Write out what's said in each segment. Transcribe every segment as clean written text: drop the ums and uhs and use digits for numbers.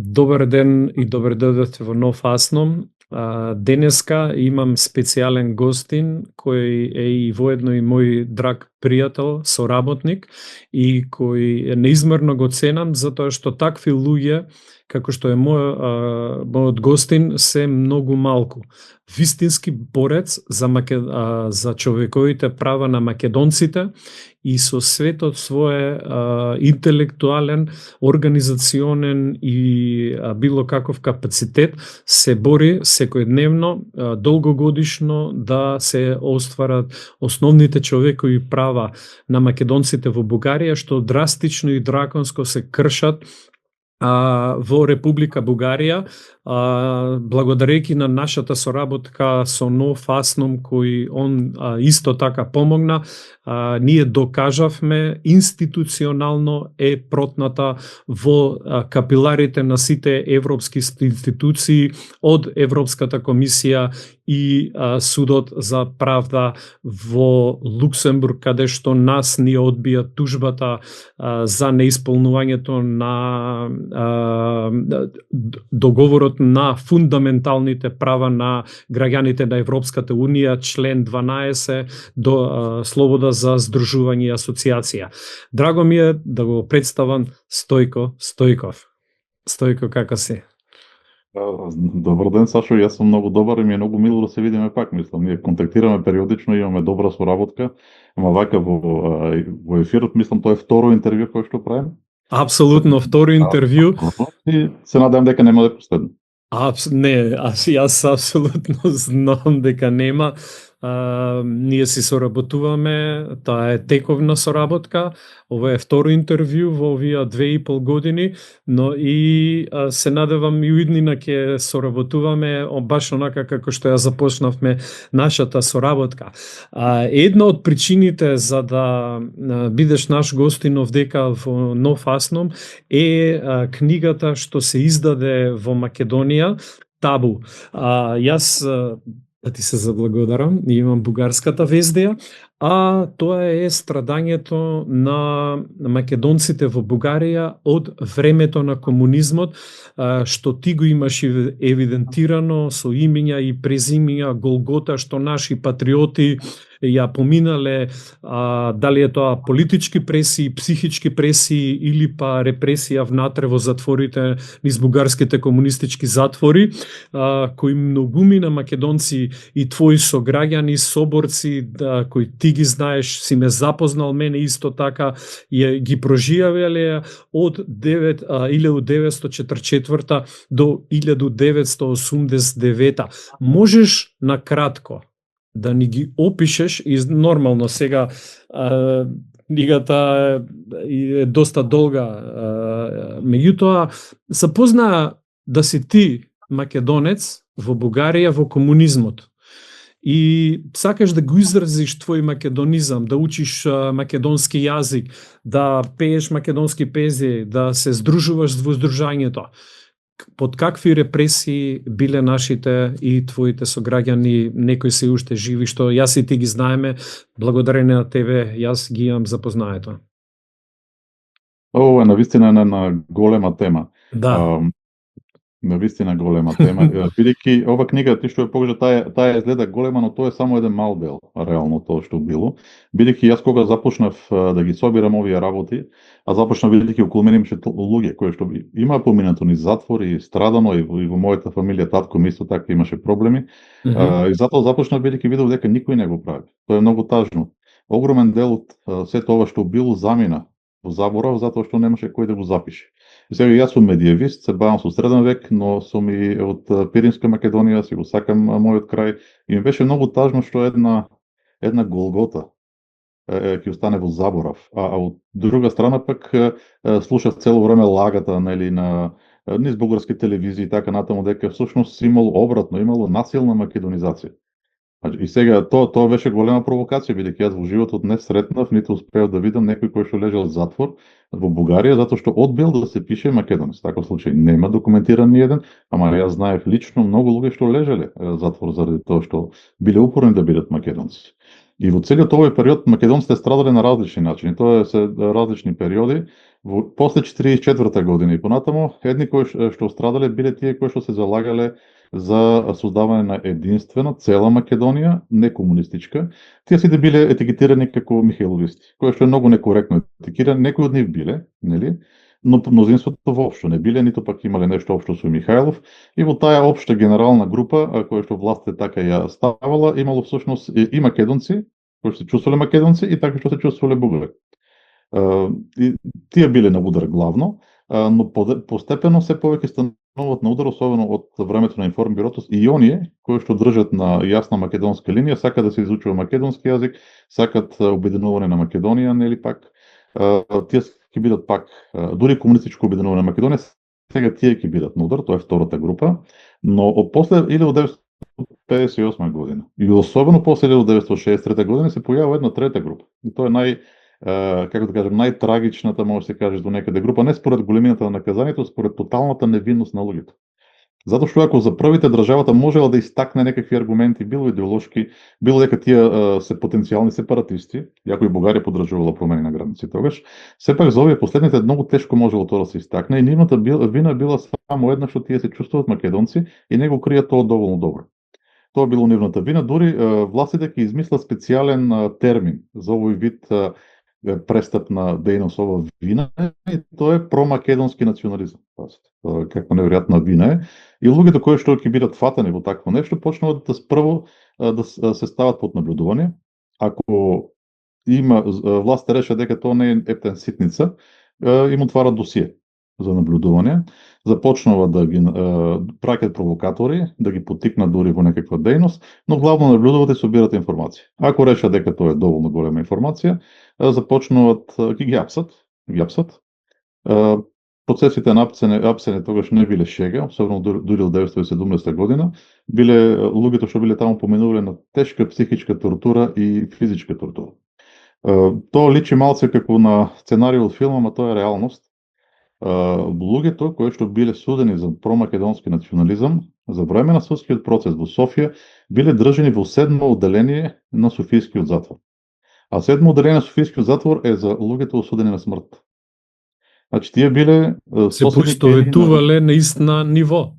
Добар ден и добре дојдовте во Нов Асном. Денеска имам специјален гостин кој е и воедно и мој драг пријател, соработник и кој неизмерно го ценам затоа што такви луѓе како што е мојот гостин се многу малку. Вистински борец за човековите права на македонците и со светот свое интелектуален, организационен и било каков капацитет се бори секојдневно, долгогодишно да се остварат основните човекови права на македонците во Бугарија, што драстично и драконско се кршат во Република Бугарија, благодарејќи на нашата соработка со Нов Асном, кој он исто така помогна, ние докажавме институционално е протната во капиларите на сите европски институции, од Европската комисија и Судот за правда во Луксембург, каде што нас ни одбија тужбата за неисполнувањето на договорот на фундаменталните права на граѓаните на Европската Унија, член 12 до слобода за здружување и асоциација. Драго ми е да го представам Стојко Стојков. Стојко, како си? Добар ден, Сашо, јас сум многу добар и ми е многу мило да се видиме пак, мислам. Ние контактираме периодично, имаме добра соработка, ама вака во ефирот, мислам, тоа е второ интервју кој што правим. Апсолутно, второ интервју. И се надевам дека нема да е последно. Не, јас апсолутно знам дека нема. Ние си соработуваме, таа е тековна соработка, ова е второ интервју во овие 2,5 години, но и се надевам и уиднина ќе соработуваме баш онака како што ја започнавме нашата соработка. Една од причините за да бидеш наш гостин овдека во Нов Асном е книгата што се издаде во Македонија, Табу. Јас да ти се заблагодарам, имам бугарската вездеја, а тоа е страдањето на македонците во Бугарија од времето на комунизмот, што ти го имаш евидентирано со имиња и презимиња Голгота, што наши патриоти ја поминале, дали е тоа политички пресии, психички пресии или па репресија внатре во затворите низ бугарските комунистички затвори, кои многумина македонци и твои сограѓани, соборци, кои ти ги знаеш, си ме запознал мене исто така, ги проживеле од 1944 до 1989. Можеш накратко да ни ги опишеш, и нормално сега книгата е доста долга, меѓутоа запознаа да си ти македонец во Бугарија во комунизмот и сакаш да го изразиш твој македонизам, да учиш македонски јазик, да пееш македонски песни, да се здружуваш во здружањето. Под какви репресии биле нашите и твоите сограѓани, некои се уште живи, што јас и ти ги знаеме, благодарение на тебе, јас ги имам запознаето. Ова е навистина на голема тема. Да. Навистина голема тема. Бидејќи ова книга, ти што ја покажа, таа изгледа голема, но тоа е само еден мал дел, реално тоа што било. Бидејќи јас кога започнав да ги собирам овие работи, започнав бидејќи околу мене имаше луѓе кои што имаа поминато низ затвор и страдано, и во мојата фамилија татко ми исто така имаше проблеми. И затоа започнав бидејќи видов дека никој не го прави. Тоа е многу тажно. Огромен дел од сето ова што било замина во заборав затоа што немаше кој да го запише. И сега јас сум медиевист, се бавам со среден век, но сум и од Пиринска Македонија, си го сакам мојот крај и ми беше многу тажно што една Голгота ќе остане во заборав. А од друга страна пак слушав цело време лагата, нели, низ бугарски телевизии и така натаму, дека всушност имало обратно, имало насилна македонизација. И сега тоа беше голема провокација, бидејќи јас во животот не сретнав, ниту успеав да видам некој кој што лежал во затвор во Бугарија затоа што одбил да се пише македонец. Таков случај нема документиран ни еден, ама јас знаев лично многу луѓе што лежале затвор заради тоа што биле упорни да бидат македонци. И во целиот овој период македонците страдале на различни начини. Тоа се различни периоди. После 44-та година и понатамо, едни кои што страдале биле тие кои што се залагале за создавање на единствена цела Македонија, не комунистичка. Тие сите биле етикетирани како михаиловисти, кое што е многу некоректно етикетирано. Некои од нив биле, нели? Но мнозинството воопшто не биле, ниту пак имале нешто општо со Михајлов. И во таа општа генерална група, која што властите така ја ставала, имало всушност и македонци, кои се чувствувале македонци, и така што се чувствувале бугари. И тие биле на удар главно, но постепено се повеќе стануваат на удар, особено од времето на информбирото, и оние кои што држат на јасна македонска линија, сакат да се изучува македонски јазик, сакат обединување на Македонија, нели пак, тие ќе бидат пак, дури комунистичко обединување на Македонија, сега тие ќе бидат на удар, тоа е втората група, но после 1958 година и особено после 1963 година се појавува една трета група. И тоа е како да кажем, најтрагичната, може да се каже до некаде група, не според големината на наказанието, според тоталната невинност на луѓето. Затоа што ако за првите државата можела да истакне некакви аргументи, било идеолошки, било дека тие се потенцијални сепаратисти, иако и Бугарија поддржувала промени на граници тогаш, сепак за овие последните многу тешко можело тоа да се истакне и нивната вина била само една што тие се чувствуваат македонци и не го кријат тоа доволно добро. Тоа било нивната вина, дури властите ќе измислат специјален термин за овој вид престапна дејност, ова вина, и тоа е промакедонски национализам. Каква неверојатна вина е. И луѓето кои што ќе бидат фатани во такво нешто, почнуваат да прво да се стават под наблюдување. Ако власта реша дека тоа не е ептен ситница, им отварат досие за наблюдување, започнува да ги праќат провокатори, да ги поттикнат дури во некаква дејност, но главно наблюдуваат и собират информација. Ако реша дека тоа е доволно голема информација, започнуваат ги апсат. Процесите на апсене тогаш не биле шега, особено дури од 1970 година, биле луѓето што биле таму поминувале на тешка психичка тортура и физичка тортура. Тоа личи малце како на сценарио од филма, ама тоа е реалност. Луѓето кои што биле судени за промакедонски национализам за време на судскиот процес во Софија биле држани во 7-о одделение на Софијскиот затвор. А 7-о одделение на Софијскиот затвор е за луѓето осудени на смрт. Значи тие биле се поистоветувале на истина ниво.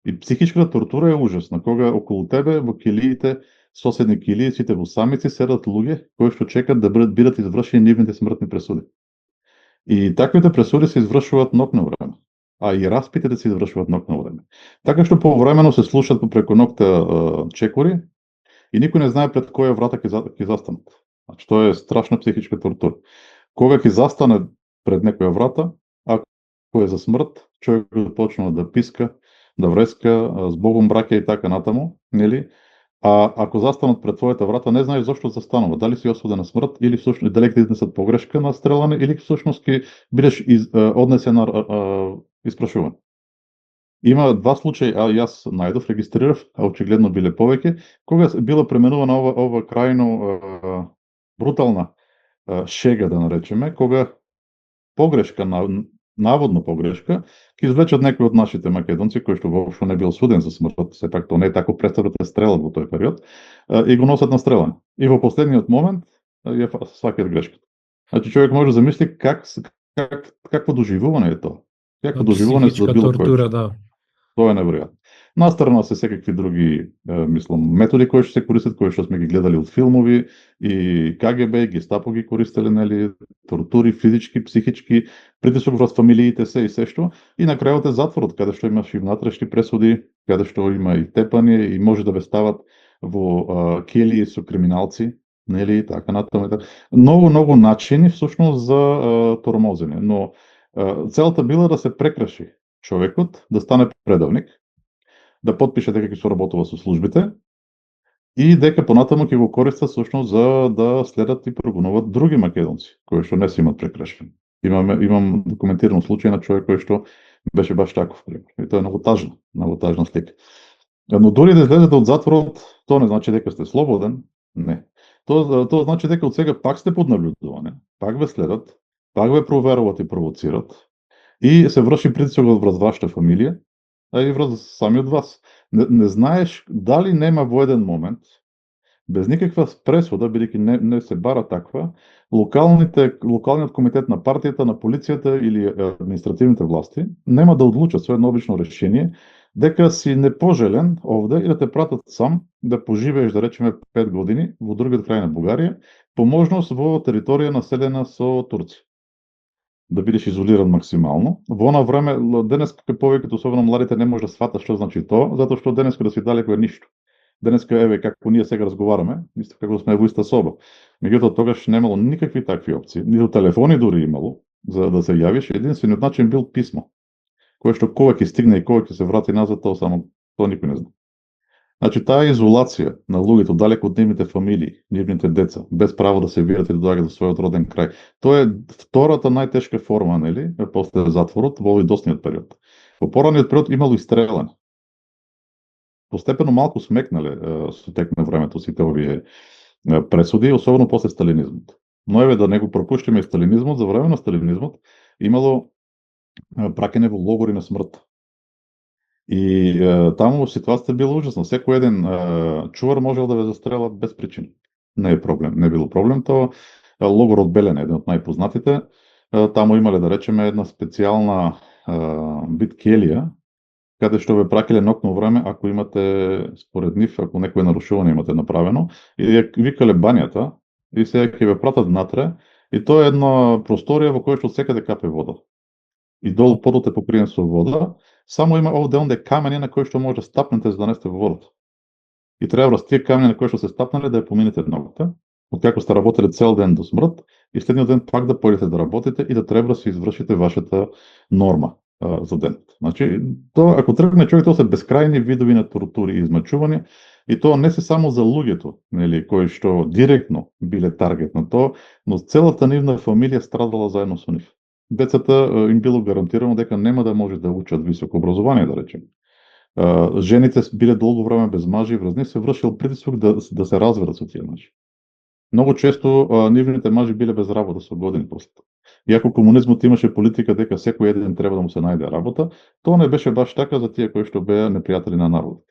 И психичката тортура е ужасна, кога околу тебе во килиите, соседни килии, сите во самици седат луѓе кои што чекат да бидат извршени нивните смртни пресуди. И таквите пресуди се извршуваат ноќно време, а и распитите се извршуваат ноќно време. Така што повремено се слушат преку ноќта чекори и никој не знае пред која врата ќе застанат. Значи тоа е страшна психичка тортура. Кога ќе застане пред некоја врата, ако е за смрт, човекот почнува да писка, да вреска, с Богом браќа и така натаму, нели? А ако застанат пред твојата врата, не знаеш зошто застанува. Дали си осуден на смрт или всушност дали ќе изнесат погрешка на стрелане или всушност ќе бидеш однесен на испрашуван. Има два случаи, јас најдов, регистрирав, а очигледно биле повеќе, кога била пременувана ова крајно брутална шега, да наречеме, кога погрешка, наводно погрешка, ќе извлечат некои од нашите македонци кои што воопшто не бил суден за смрт, сепак тоа не е тако, представат да стрелат во тој период, и го носат на стрелане. И во последниот момент ја сваќаат грешката. Значи човек може да замисли какво доживување е тоа. Какво доживување за било кој. Да. Тоа е неверојатно. Настрана се секакви други, методи кои што се користат, кои што сме ги гледали од филмови, и КГБ, и Гестапо ги користеле, нели, тортури, физички, психички, притисок врз фамилиите се и се што, и на крајот е затворот, каде што имаш и внатрешни пресуди, каде што има и тепање, и може да ве стават во келии со криминалци, нели, така натаму. Многу начини всушност за тормозење, но целта била да се прекраши човекот, да стане предавник, да потпише дека ќе соработува со службите и дека понатаму ќе го користат всушност за да следат и прогонуваат други македонци кои што не се имат прекрашени. Имам документиран случај на човек кој што беше баш таков пример. И тоа е многу тажна слика. Но дори да излезете од затворот, тоа не значи дека сте слободен, не. Тоа значи дека од сега пак сте под наблюдување, пак ве следат, пак ве проверуваат и провоцират и се врши притисок врз вашата фамилија, а и врз самиот вас. Не знаеш дали нема во еден момент без никаква пресуда, бидејќи не се бара таква, локалниот комитет на партијата, на полицијата или административните власти нема да одлучат со едно обично решение дека си непожелен овде и да те пратат сам да поживееш, да речеме, 5 години во другиот крај на Бугарија, по можност во територија населена со турци. Да бидеш изолиран максимално. Во она време, денеска повеќето, особено младите, не може да сватат што значи тоа, затоа што денеска да си далеко е ништо. Денеска, еве, како ние сега разговараме, исто како сме во иста соба. Меѓутоа, тогаш немало никакви такви опции. Ниту телефони дури имало, за да се јавиш. Единствениот начин бил писмо, кое што кога ќе стигне и кога ќе се врати назад, тоа никој не знае. Значи, таа изолација на луѓето далеку од нивните фамилии, нивните деца, без право да се видат и да доаѓаат до својот роден крај, тоа е втората најтешка форма, нели, после затворот во овој досниот период. Во пораниот период имало и стреляње. Постепено малку смекнале со тек на времето сите овие пресуди, особено после сталинизмот. Но еве да не го пропуштиме и сталинизмот, за време на сталинизмот имало праќање во логори на смрт. И таму ситуацијата била ужасна. Секој еден чувар можел да ве застрела без причина. Не е проблем, не било проблем тоа. Логорот Белене, еден од најпознатите, таму имале, да речеме, една специјална биткелија, каде што ве праќале ноќно време, ако имате, според нив, ако некое нарушување имате направено, и ја викале бањата, и сега ќе ве пратат внатре, и тоа е една просторија во која што секаде капе вода. И долу подот е покриен со вода, само има овде онде камења на кои што може да стапнете за да не сте во водата. И треба тие камења на кои што се стапнале да ја поминете ногата, откако сте работеле цел ден до смрт, и следниот ден пак да појдете да работите и да треба да се извршите вашата норма за денот. Значи, тоа ако тргне човек, тоа се бескрајни видови на тортури и измачување, и тоа не се само за луѓето, нели, кои што директно биле таргет на тоа, но целата нивна фамилија страдала заедно со нив. Децата им било гарантирано дека нема да може да учат високо образование, да речем. Жените биле долго време без мажи и врз нив се вршил притисок да се разведат со тие мажи. Многу често нивните мажи биле без работа со години после тоа. Иако комунизмот имаше политика дека секој еден треба да му се најде работа, тоа не беше баш така за тие кои што беа непријатели на народот.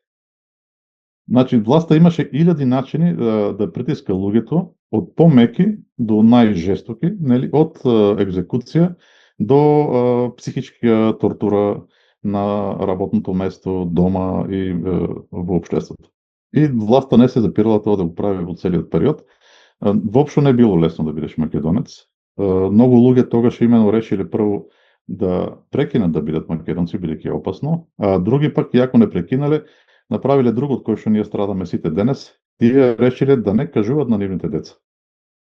Значи, власта имаше илјади начини да притиска луѓето, од помеки до најжестоки, нели, од екзекуција до психичка тортура на работното место, дома и во општеството. И власта не се запирала тоа да го прави во целиот период. Воопшто не било лесно да бидеш македонец. Многу луѓе тогаш имено решиле прво да прекинат да бидат македонци, бидејќи е опасно, а други пак, иако не прекинале, направиле другото кој што ние страдаме сите денес, тие решиле да не кажуваат на нивните деца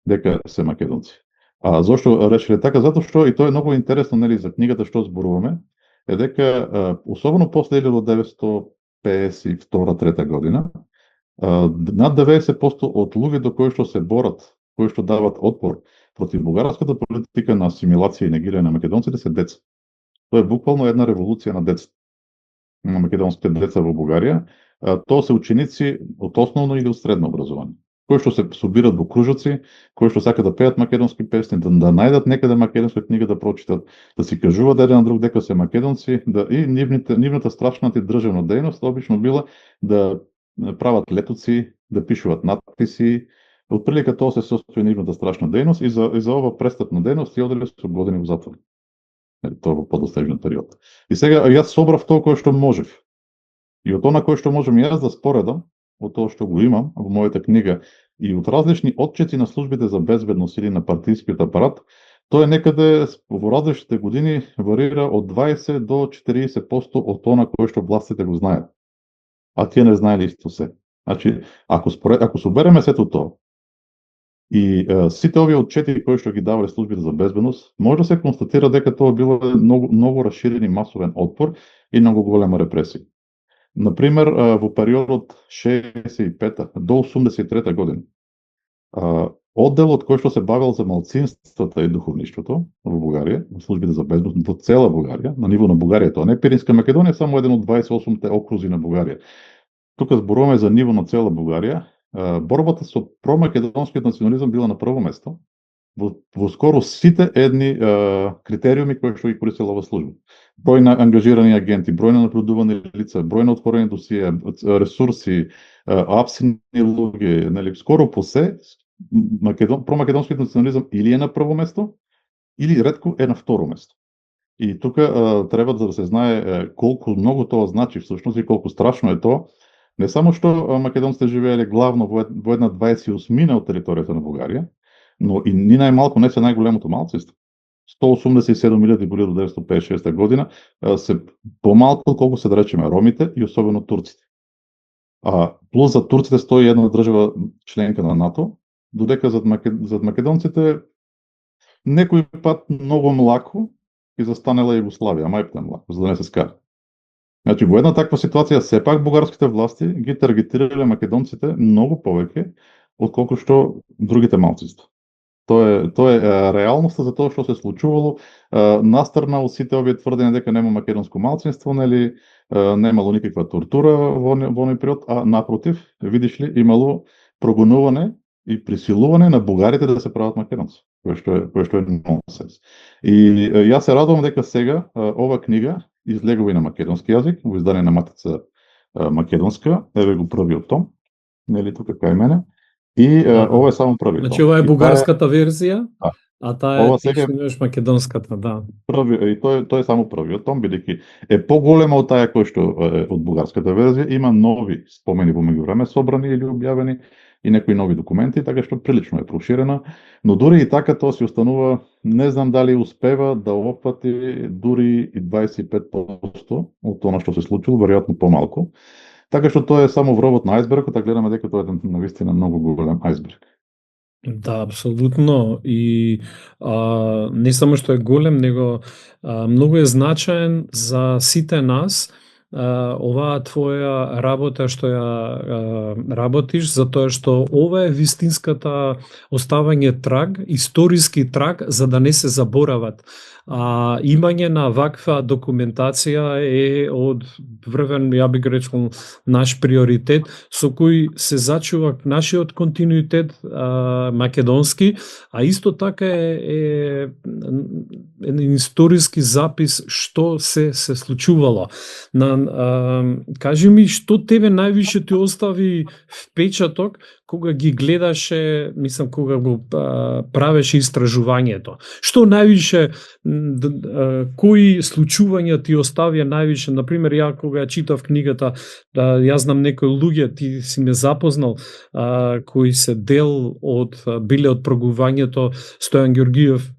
дека се македонци. А зошто решиле така? Затоа што, и тоа е многу интересно, нели, за книгата што зборуваме, е дека особено после 1952-3 година, над 90% од луѓето кои што се борат, кои што дават отпор против бугарската политика на асимилација и негирање на македонците се деца. Тоа е буквално една револуција на деца, на македонските деца во Бугарија. Тоа се ученици од основно или од средно образование, кои што се собират во кружоци, кои што сакаат да пеат македонски песни, да најдат некаде македонска книга да прочитат, да си кажуваат еден на друг дека се македонци, и нивната страшна антидржавна дејност обично била да прават летоци, да пишуваат надписи. Отприлика тоа се состои нивната страшна дејност и за ова престапна дејност ја оделе со години во затвор. Тоа во подоцнежен период. И сега јас собрав тоа кое што можев. И од тоа на кое што можам јас да споредам, од тоа што го имам во мојата книга и од различни отчети на службите за безбедност или на партискиот апарат, тоа е некаде во различните години варира од 20 до 40% од тоа на кое што властите го знаат. А тие не знаеле исто се. Значи, ако собереме сето тоа, и сите овие отчети кои што ги давале службите за безбедност, може да се констатира дека тоа било многу расширен и масовен отпор и многу голема репресија. Например, во периодот 65 до 83 година, одделот кој што се бавел за малцинствата и духовништвото во Бугарија, во службите за безбедност во цела Бугарија, на ниво на Бугарија, тоа не е Пиринска Македонија, само еден од 28-те окрузи на Бугарија. Тука зборуваме за ниво на цела Бугарија. Борбата со промакедонскиот национализам била на прво место во скоро сите едни критериуми кои што ги користела ова служба. број на ангажирани агенти, број на наблюдувани лица, број на отворени досија, ресурси, апсини луѓе, нели, скоро по се промакедонскиот национализам или е на прво место, или ретко е на второ место. И тука треба да се знае колку многу тоа значи всушност и колку страшно е тоа. Не само што македонците живееле главно во една 28-мина од територијата на Бугарија, но и ни најмалку не се најголемото малцинство. 187.000 боли до 1956 година се помалку од колку се да речеме ромите и особено турците. Плюс за турците стои една држава членка на НАТО, додека зад македонците некој пат многу млако и застанела Југославија, мајпта млако, за да не се скара. Значи, во една таква ситуација, сепак бугарските власти ги таргетирале македонците многу повеќе отколку што другите малцинства. Тоа е реалноста за тоа што се случувало. Настрана од сите овие тврдења дека нема македонско малцинство, нели, немало никаква тортура во оној период, а напротив, видиш ли, имало прогонување и присилување на бугарите да се прават македонци, кој што е нонсенс. И јас се радувам дека сега ова книга излегува и на македонски јазик, во издание на Матица македонска, еве го првиот том, нели тука кај мене. И ова е само првиот том. Значи ова е бугарската верзија, а таа ова е сега имаш македонската, да. И тој е само првиот том, бидејќи е поголема од таа кој што е од бугарската верзија, има нови спомени во меѓувреме собрани или објавени и некои нови документи, така што прилично е проширена, но дури и така тоа се останува, не знам дали успева да опфати дури и 25% од она што се случило, веројатно помалку. Така што тоа е само вробот на ајсбергот, а гледаме дека тоа е навистина многу голем ајсберг. Да, апсолутно. И не само што е голем, него многу е значаен за сите нас оваа твоја работа што ја работиш, затоа што ова е вистинската оставање траг, историски траг, за да не се заборават. Имање на ваква документација е од врвен, ја би речел, наш приоритет, со кој се зачува нашиот континуитет македонски, а исто така е еден историски запис што се случувало. Кажи ми, што тебе највише ти остави впечаток кога ги гледаше, мислам, кога го правеше истражувањето? Што највише, кои случувања ти оставија највише? Например, ја кога ја читав книгата, јас знам некои луѓе, ти си ме запознал, кои се дел биле од прогувањето, Стојан Ѓоргиев,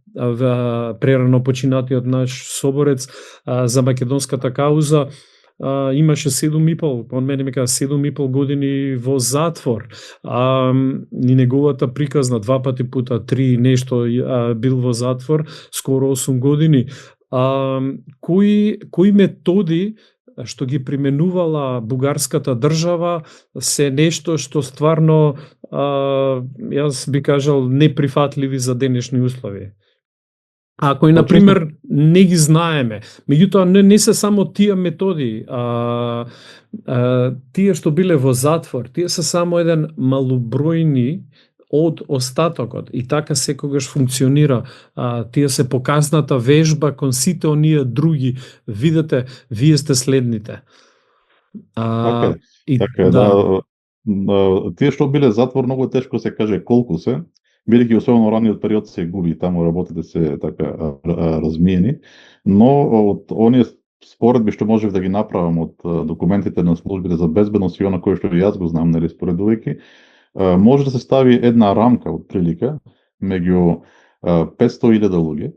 прерано починатиот наш соборец за македонската кауза, имаше 7,5, он мене ми кажа 7,5 години во затвор. И неговата приказна 2 пати пута 3 нешто бил во затвор, скоро 8 години. Кои методи што ги применувала бугарската држава се нешто што стварно, јас би кажал, неприфатливи за денешни услови? Ако и, например, не ги знаеме, меѓутоа не се само тие методи, тие што биле во затвор, тие се само еден малобројни од остатокот и така секогаш функционира. Тие се показната вежба кон сите оние други. Видете, вие сте следните. Така е, да. Тие што биле затвор, многу тешко се каже колку се, бидејќи особено раниот период се губи, таму работите се така размиени, но од оние споредби што можев да ги направам од документите на службите за безбедност и она кој што јас го знам, нели, споредувајќи, може да се стави една рамка од прилика меѓу 500.000 луѓе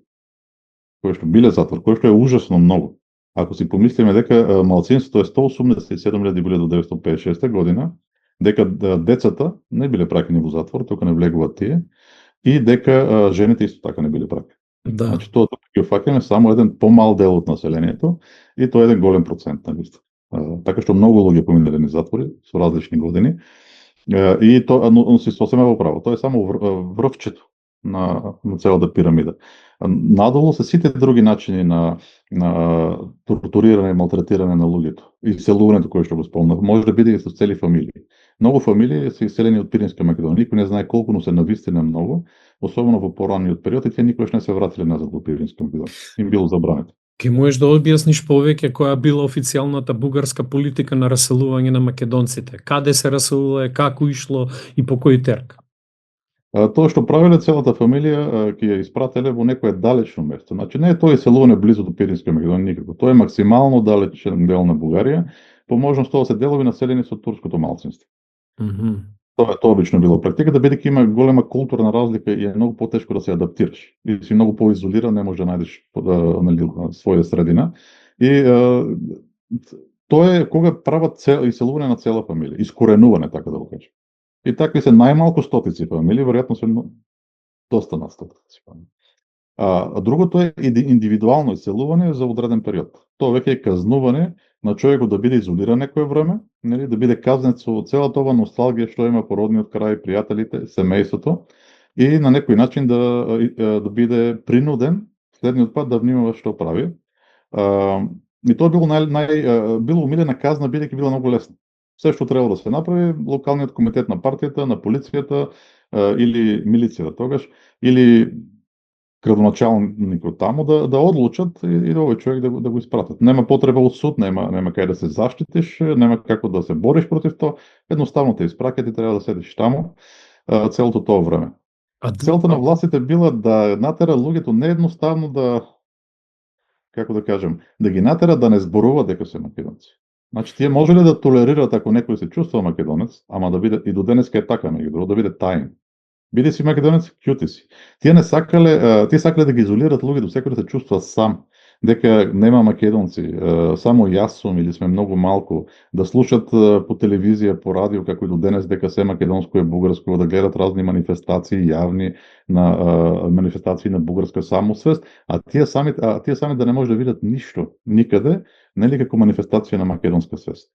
кои што биле затвор, кој што е ужасно многу. Ако си помислиме дека малцинството е 187.000 биле до 1956 година, дека децата не биле праќани во затвор, тука не влегуваат тие, и дека жените исто така не биле праќани. Да. Значи тоа тука ќе фаќаме само еден помал дел од населението и тоа е еден голем процент на листа. Така што многу луѓе поминале низ затвори со различни години. И тоа, но си сосема во право, тоа е само врвчето на целата пирамида. Надолу се сите други начини на тортурирање и малтретирање на луѓето. И селувањето кое што го спомнав, може да биде и со цели фамилии. Многу фамилии се иселени од Пиринска Македонија, никој не знае колку, но се навистина многу, особено во пораниот период, и тие никогаш не се вратиле назад во Пиринска Македонија. Им било забрането. Ке можеш да објасниш повеќе која била официјалната бугарска политика на раселување на македонците? Каде се раселува, како ишло и по кој терк? Тоа што правиле целата фамилија ќе ја испрателе во некое далечно место. Значи не е тоа иселување близу до Пиринска Македонија никако. Тоа е максимално далечен дел на Бугарија, по можност тоа се делови населени со турското малцинство. Тоа обично било практиката, бидејќи има голема културна разлика и е многу потешко да се адаптираш. И си многу поизолиран, не можеш да најдеш своја средина. И тоа е кога прават иселување на цела фамилија, искоренување, така да го кажем. И такви се најмалку стотици фамилии, веројатно се доста на стотици фамилии. А другото е индивидуално иселување за одреден период. Тоа веќе е казнување на човекот да биде изолиран некое време, нели, да биде казнет со целата ова носталгија што има породниот крај, пријателите, семејството, и на некој начин да биде принуден следниот пат да внимава што прави. И тоа било било умилена казна, бидејќи била многу лесна. Се што требало да се направи, локалниот комитет на партијата, на полицијата или милицијата тогаш, или градоначалникот таму да одлучат и да овој човек да го испратат. Нема потреба од суд, нема кај да се заштитиш, нема како да се бориш против тоа, едноставно те испраќаат и треба да седиш таму целото тоа време. Целта на властите била да натера луѓето не едноставно како да кажем, да ги натера да не зборуваат дека се македонци. Значи, тие може ли да толерираат ако некој се чувствува македонец, ама да биде, и до денеска е така, меѓу другото, да биде тајен. Биде си македонец, ќути си. Тие сакале да ги изолираат луѓето, секој да се чувства сам, дека нема македонци, само јас сум или сме многу малку, да слушат по телевизија, по радио, како и до денес, дека се македонско е бугарско, да гледат разни манифестации јавни, манифестации на бугарска самосвест, а тие сами да не може да видат ништо никаде, нели како манифестација на македонска свест.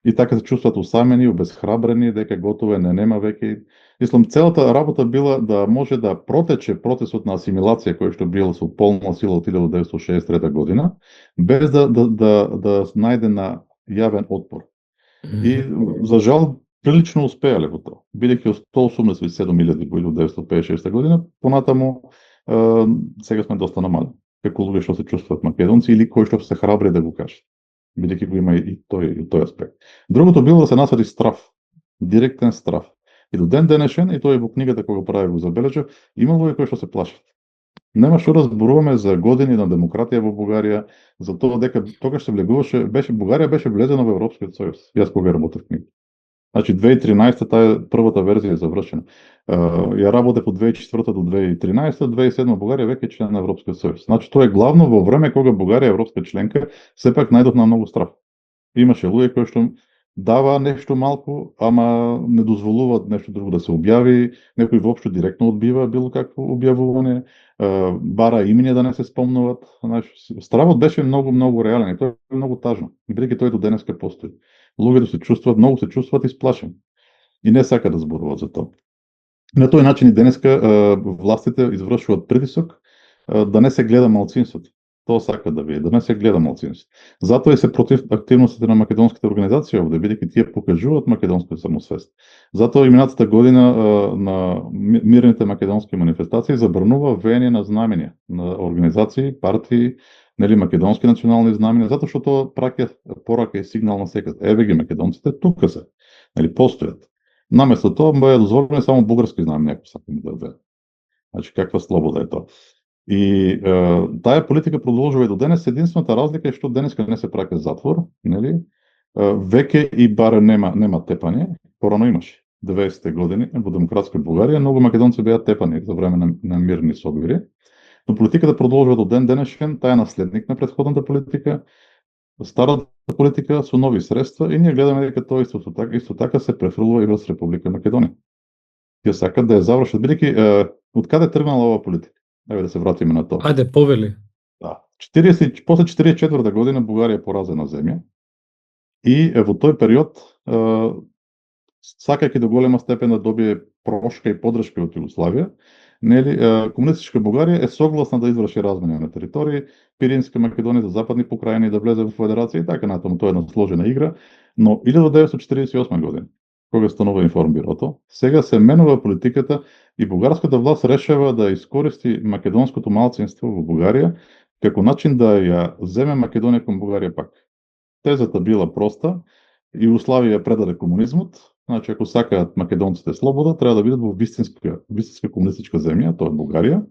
И така се чувстват усамени, обезхрабрени, дека готово е, нема веќе. Мислам, целата работа била да може да протече процесот на асимилација кој што бил со полна сила од 1963 година, без да најде на јавен отпор. И за жал прилично успеале во тоа. Бидејќи 187.000 во 1956 година, понатаму сега сме доста намалени. Како луѓе што се чувствуваат македонци или кои што се храбри да го кажат. Бидејќи го има и тој аспект. Другото било да се насади страв, директен страв. И до ден денешен, и тоа е во книгата кога прави го забележав, има луѓе кои што се плашат. Нема што разборуваме за години на демократија во Бугарија, за тоа дека тогаш се влегуваше, Бугарија беше влезена во Европскиот сојуз. Јас кога работев книга. Значи 2013 таа првата верзија е завршена. Ја работев од 2004 до 2013, 2007 Бугарија веќе е член на Европскиот сојуз. Значи тоа е главно во време кога Бугарија е европска членка, сепак најдовна многу страв. Имаше луѓе кои што дава нешто малку, ама не дозволуваат нешто друго да се објави, некој воопшто директно одбива било какво објавување, бара имиња да не се спомнуваат. Стравот беше многу реален и тоа е многу тажно. И бидејќи тој до денеска постои. Луѓето се чувствуваат исплашени и не сакаат да зборуваат за тоа. На тој начин и денеска властите извршуваат притисок да не се гледа малцинството. Тоа сака да види, да не се гледа малцинство. Затоа и се против активностите на македонските организации овде, бидејќи тие покажуваат македонска самосвест. Затоа и минатата година на мирните македонски манифестации забранува веење на знамења на организации, партии, нели македонски национални знамења, затоа што тоа праќа порака и сигнал на секад. Еве ги македонците тука се, нели постојат. Наместо тоа беа дозволени само бугарски знамења, ако сакаме да веат. Значи каква слобода е тоа. И таа политика продолжува и до денес. Единствената разлика е што денеска не се праќа затвор, нели? Веќе и бар нема тепање, порано имаше. 90-те години во демократска Бугарија многу македонци беа тепани за време на мирни собори. Но политиката продолжува до ден денешен, таа е наследник на претходната политика, старата политика со нови средства, и ние гледаме дека тоа исто така се префрлува и во Република Македонија. Тие сакат да ја завршат, бидејќи од каде тргнала оваа политика? Еве да се вратиме на тоа. Ајде, повели. Да. После 44 година Бугарија е поразена земја и во тој период сакајќи до голема степен да добие прошка и поддршка од Југославија, нели, комунистичка Бугарија е согласна да изврши размени на територии, Пиринска Македонија, Западни покрајини да влезе во федерација и така натаму. Тоа е една сложена игра, но 1948 година, кога станува информбирото, сега се менува политиката и бугарската власт решава да искористи македонското малцинство во Бугарија како начин да ја земе Македонија кон Бугарија пак. Тезата била проста, Југославија предаде комунизмот, значи ако сакаат македонците слобода, треба да бидат во вистинска комунистичка земја, тоа е Бугарија.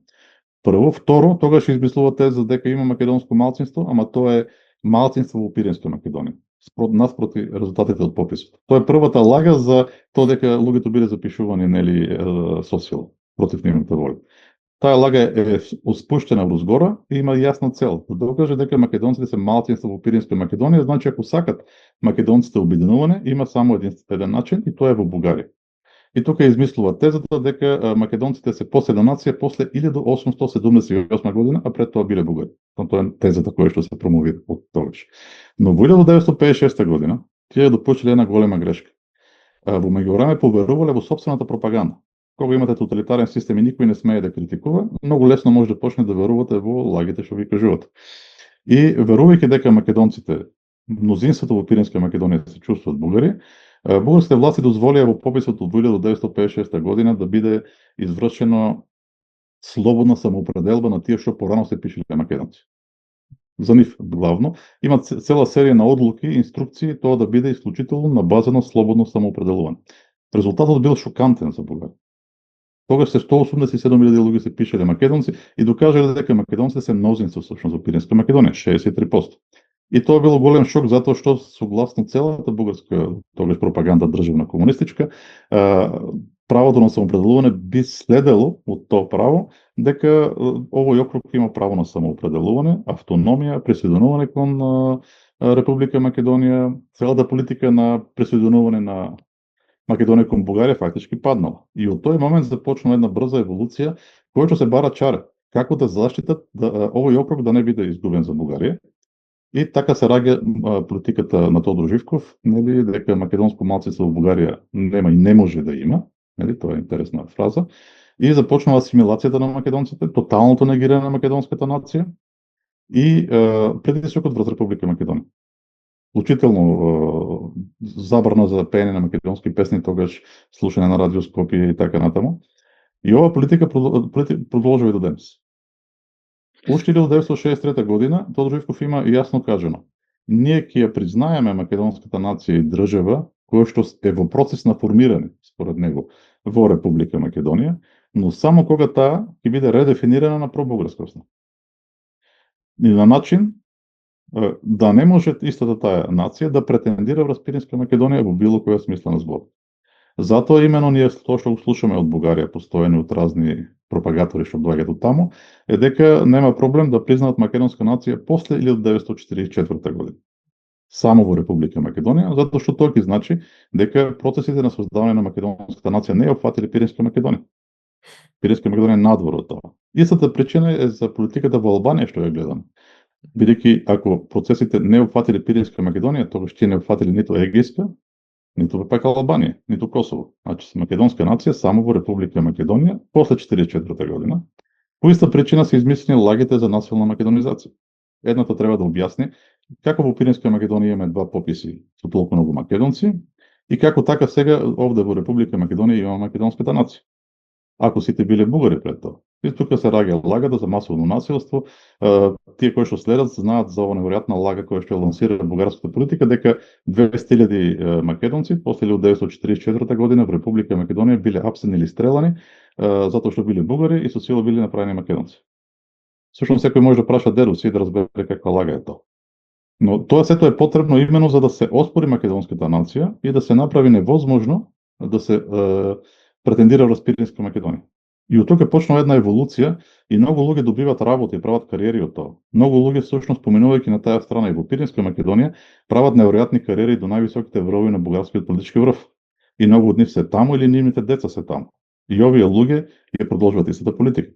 Прво, второ, тогаш измислува теза дека има македонско малцинство, ама тоа е малцинство во Пиринска Македонија, наспроти резултатите од пописот. Тоа е првата лага за тоа дека луѓето биле запишувани со сила против нивната воља. Таа лага е спуштена врз гора и има јасна цел да докаже дека македонците се малцинство во Пиринска Македонија, значи ако сакат македонците обединување, има само еден начин и тоа е во Бугарија. И тука измислува тезата дека македонците се последна нација после 1878 година, а пред тоа биле бугари. Тоа е тезата која што се промовира од тогаш. Но во 1956 година тие допуштиле една голема грешка. Во меѓувреме поверувале во сопствената пропаганда. Кога имате тоталитарен систем и никој не смее да критикува, многу лесно може да почне да верувате во лагите што ви кажуват. И верувајќи дека македонците, мнозинството во Пиринска Македонија се чувствуваат бугари, бугарските власти дозволија во пописот од 1956 година да биде извршено слободна самоопределба на тие што порано се пишеле македонци. За нив главно има цела серија на одлуки и инструкции тоа да биде исклучително на база на слободно самоопределување. Резултатот бил шокантен за Бугарија. Тогаш се 187.000 луѓе се пишеле македонци и докажале дека македонците се мнозинство всушност во Пиринска Македонија, 63%. И тоа било голем шок затоа што согласно целата бугарска тогаш пропаганда државна комунистичка, правото на самоопределување би следело од тоа право дека овој округ има право на самоопределување, автономија, присоединување кон Република Македонија, целата политика на присоединување на Македонија кон Бугарија фактички паднала. И од тој момент започна една брза еволуција која што се бара чаре како да заштитат овој округ да не биде изгубен за Бугарија. И така се раѓа политиката на Тодор Живков, нели, дека македонско малцинство во Бугарија нема и не може да има, нели, тоа е интересна фраза, и започнала асимилацијата на македонците, тоталното негирање на македонската нација и притисокот врз Република Македонија. Вклучително забрана за пеење на македонски песни, тогаш слушање на радио Скопје и така натаму. И оваа политика продолжува и до денес. Уште 1963 година Тодор Живков има јасно кажано: ние ќе ја признаеме македонската нација и држава која што е во процес на формирање, според него, во Република Македонија, но само кога таа ќе биде редефинирана на пробугарска основа. И на начин да не може истата таа нација да претендира врз Пиринска Македонија во било која смисла на збор. Затоа именно ние тоа што го слушаме од Бугарија постојано од разни пропагатори што доаѓаат од таму, е дека нема проблем да признаат македонска нација после 1944 година. Само во Република Македонија, затоа што тоа ќе значи дека процесите на создавање на македонската нација не ја опфатиле Пиринска Македонија. Пиринска Македонија е надвор од тоа. Истата причина е за политиката во Албанија што ја гледам. Бидејќи ако процесите не опфатиле Пиринска Македонија, тогаш тие не опфатиле ниту Егејска, ниту пак Албанија, ниту Косово. Значи се македонска нација само во Република Македонија после 1944 година. По иста причина се измислени лагите за насилна македонизација. Едната треба да објасни како во Пиринска Македонија имаме два пописи со толку многу македонци и како така сега овде во Република Македонија има македонската нација. Ако сите биле бугари пред тоа. И тука се раѓа лагата за масовно насилство. Тие кои што следат знаат за оваа неверојатна лага која што лансира бугарската политика дека 200.000 македонци после 1944 година во Република Македонија биле апсени или стрелани затоа што биле бугари и со сила биле направени македонци. Сушност секој може да праша дедо си и да разбере каква лага е тоа. Но тоа сето е потребно именно за да се оспори македонската нација и да се направи невозможно да се претендира врз Пиринска Македонија. И од тука почнува една еволуција и многу луѓе добиваат работа и прават кариери од тоа. Многу луѓе всушност поминувајќи на таа страна и во Пиринска Македонија прават неверојатни кариери до највисоките врвови на бугарскиот политички врв. И многу од нив се таму или нивните деца се таму. И овие луѓе ја продолжуваат истата политика.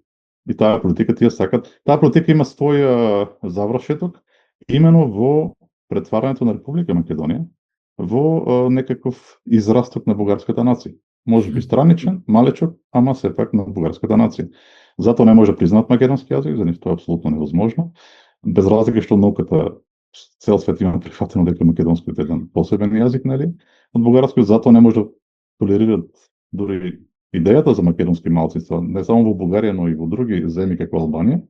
И таа политика тие сакат. Таа политика има свој завршеток именно во претварањето на Република Македонија во некаков израсток на бугарската нација. Може би страничен, малечок, ама сепак на бугарската нација. Затоа не може да признаат македонски јазик, за нив тоа е апсолутно невозможно. Без разлика што науката цел свет има прифатено дека македонскиот е еден посебен јазик, нели? Од бугарскиот затоа не може да толерираат дури идејата за македонски малцинства, не само во Бугарија, но и во други земји како Албанија.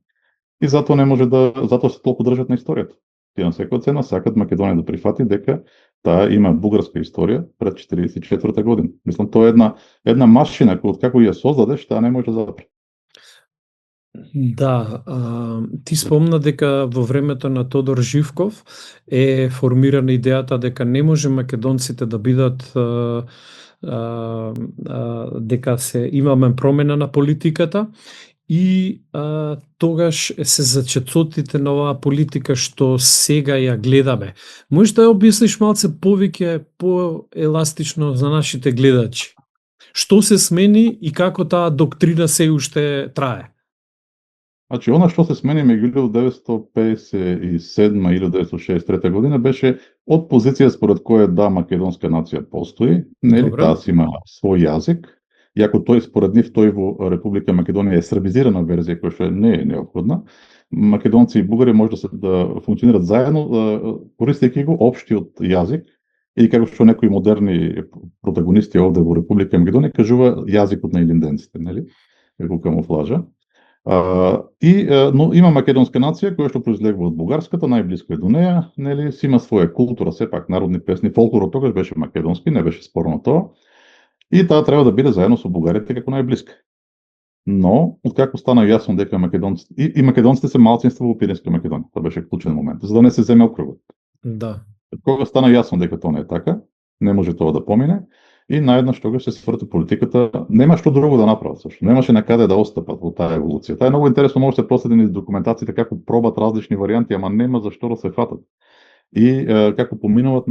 и затоа не може затоа се толку држат на историјата. Тие на секоја цена сакат Македонија да прифати дека таа има бугарска историја пред 44 година. Мислам, тоа е една машина која како ја создадеш, таа не може да запре. Да, ти спомна дека во времето на Тодор Живков е формирана идејата дека не може македонците да бидат дека се имаме промена на политиката и тогаш се зачетотите на оваа политика што сега ја гледаме. Можеш да ја објасниш малце повеќе, поеластично за нашите гледачи? Што се смени и како таа доктрина се уште трае? Значи, она што се смени меѓу 1957 и 1963 година беше од позиција според која да, македонска нација постои, нели, таа си има свој јазик, иако тој според нив тој во Република Македонија е србизирана верзија која што не е неопходна. Македонци и бугари може да функционираат заедно, користејќи го општиот јазик, и како што некои модерни протагонисти овде во Република Македонија кажува јазикот на илинденците, нели, како камуфлажа. Но има македонска нација која што произлегува од бугарската, најблиско е до неја, нели, си има своја култура, сепак народни песни, фолклорот тогаш беше македонски, не беше спорно тоа. И таа треба да биде заедно со бугарите како најблиска. Но откако стана јасно дека македонците и македонците се малцинство во Пиринска Македонија, тоа беше клучен момент, за да не се земе округот. Да. Кога стана јасно дека тоа не е така, не може тоа да помине. И наеднаш тогаш се сврти политиката, нема што друго да направат, сошто немаше на каде да отстапат во таа еволуција. Таа е многу интересно, може да се проследи низ документациите како пробат различни варијанти, ама нема зашто да се фатат. И како поминуват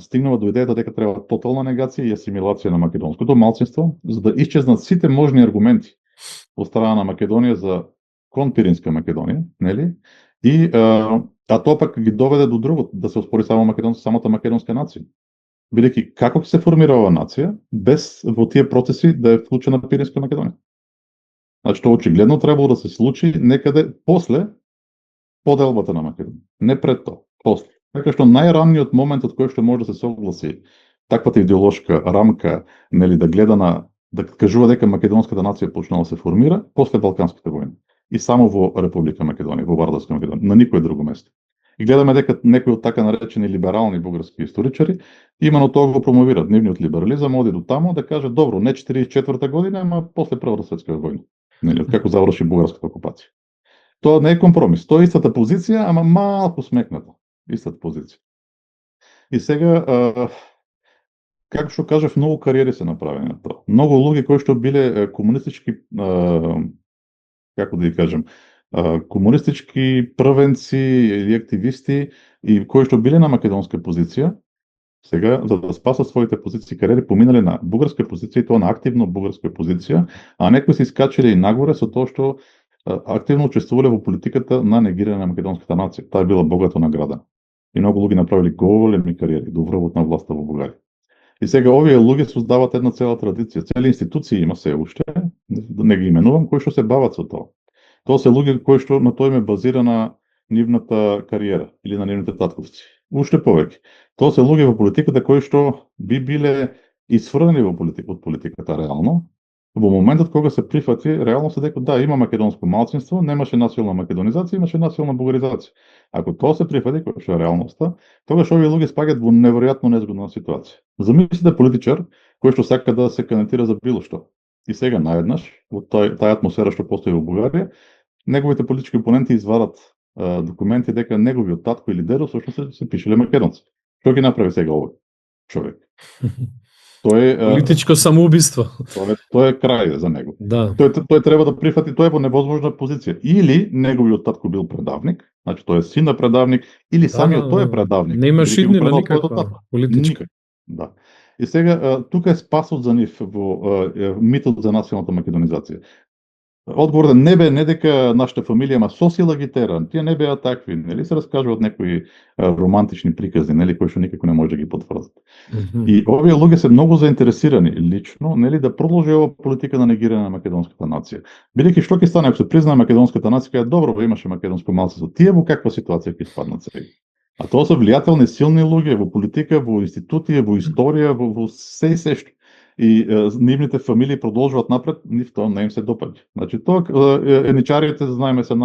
стигнуваат до идејата дека треба тотална негација и асимилација на македонското малцинство, за да исчезнат сите можни аргументи од страна на Македонија за конпиринска Македонија, нели? И тоа пак ги доведе до другото, да се оспори самата македонска нација. Бидејќи како ќе се формира оваа нација без во тие процеси да е вклучена Пиринска Македонија? Значи, тоа очигледно требало да се случи некаде после поделбата на Македонија, не пред тоа, после. Така што најранниот момент од кој што може да се согласи таквата идеолошка рамка, нели, да гледа да кажува дека македонската нација почнала да се формира после Балканските војни и само во Република Македонија, во Вардарска Македонија, на никој друго место. И гледаме дека некои од така наречени либерални бугарски историчари именно тоа го промовираат. Нивниот либерализам оди до тамо да каже добро, не 44-та година, ама после Првата светска војна. Нели, како заврши бугарската окупација. Тоа не е компромис, тоа е истата позиција, ама малку смекната. Истата позиција. И сега, како што кажав, многу кариери се направени на тоа. Многу луѓе кои што биле комунистички, како да ги кажем, комунистички првенци или активисти и кои што биле на македонска позиција, сега за да спасат своите позиции кариери поминале на бугарска позиција и тоа на активно бугарска позиција, а некои се искачиле и нагоре со тоа што активно учествувале во политиката на негирање на македонската нација. Таа била богато наградена. И многу луѓе направиле големи кариери до врвот на власта во Бугарија. И сега овие луѓе создаваат една цела традиција, цели институции има се уште, не ги именувам, кои што се бават со тоа. Тоа се луѓе кои што на тоа им е базирана нивната кариера или на нивните татковци. Уште повеќе. Тоа се луѓе во политиката кои што би биле исфрлени од политиката реално. Во моментот кога се прифати, реално се дека да, има македонско малцинство, немаше национална македонизација, имаше национална бугаризација. Ако тоа се прифати, кој што е реалноста, тогаш овие луѓе спаѓаат во неверојатно незгодна ситуација. Замислите политичар кој што сака да се кандидатира за било што. И сега наеднаш, во таа атмосфера што постои во Бугарија, неговите политички опоненти извадат документи дека неговиот татко или дедо всушност се пишеле македонци. Што ги направи сега овој човек? Тоа е политичко самоубиство. Тоа е крај за него. Да. Тој треба да прифати, тоа е во невозможна позиција. Или неговиот татко бил предавник, значи тој е син на предавник, или самиот тој е предавник. Нема шиднина никаква политичка. Да. И сега тука е спасот за нив во митот за националната македонизација. Одговорот не бе не дека нашата фамилија ма сосила ги тера, тие не беа такви, нели се раскажуваат некои романтични приказни, нели кои што никако не може да ги потврдат. И овие луѓе се многу заинтересирани лично, нели да продолжи ова политика на негирање на македонската нација. Бидејќи што ќе стане ако се признае македонската нација, кај добро имаше македонско малцинство, тие во каква ситуација ќе спаднат сега? А тоа се влијателни силни луѓе во политика, во институти, во историја, во се и се што. И нивните фамилии продолжуваат напред, нив тоа не им се допаѓа. Значи тоа еничарите знаеме се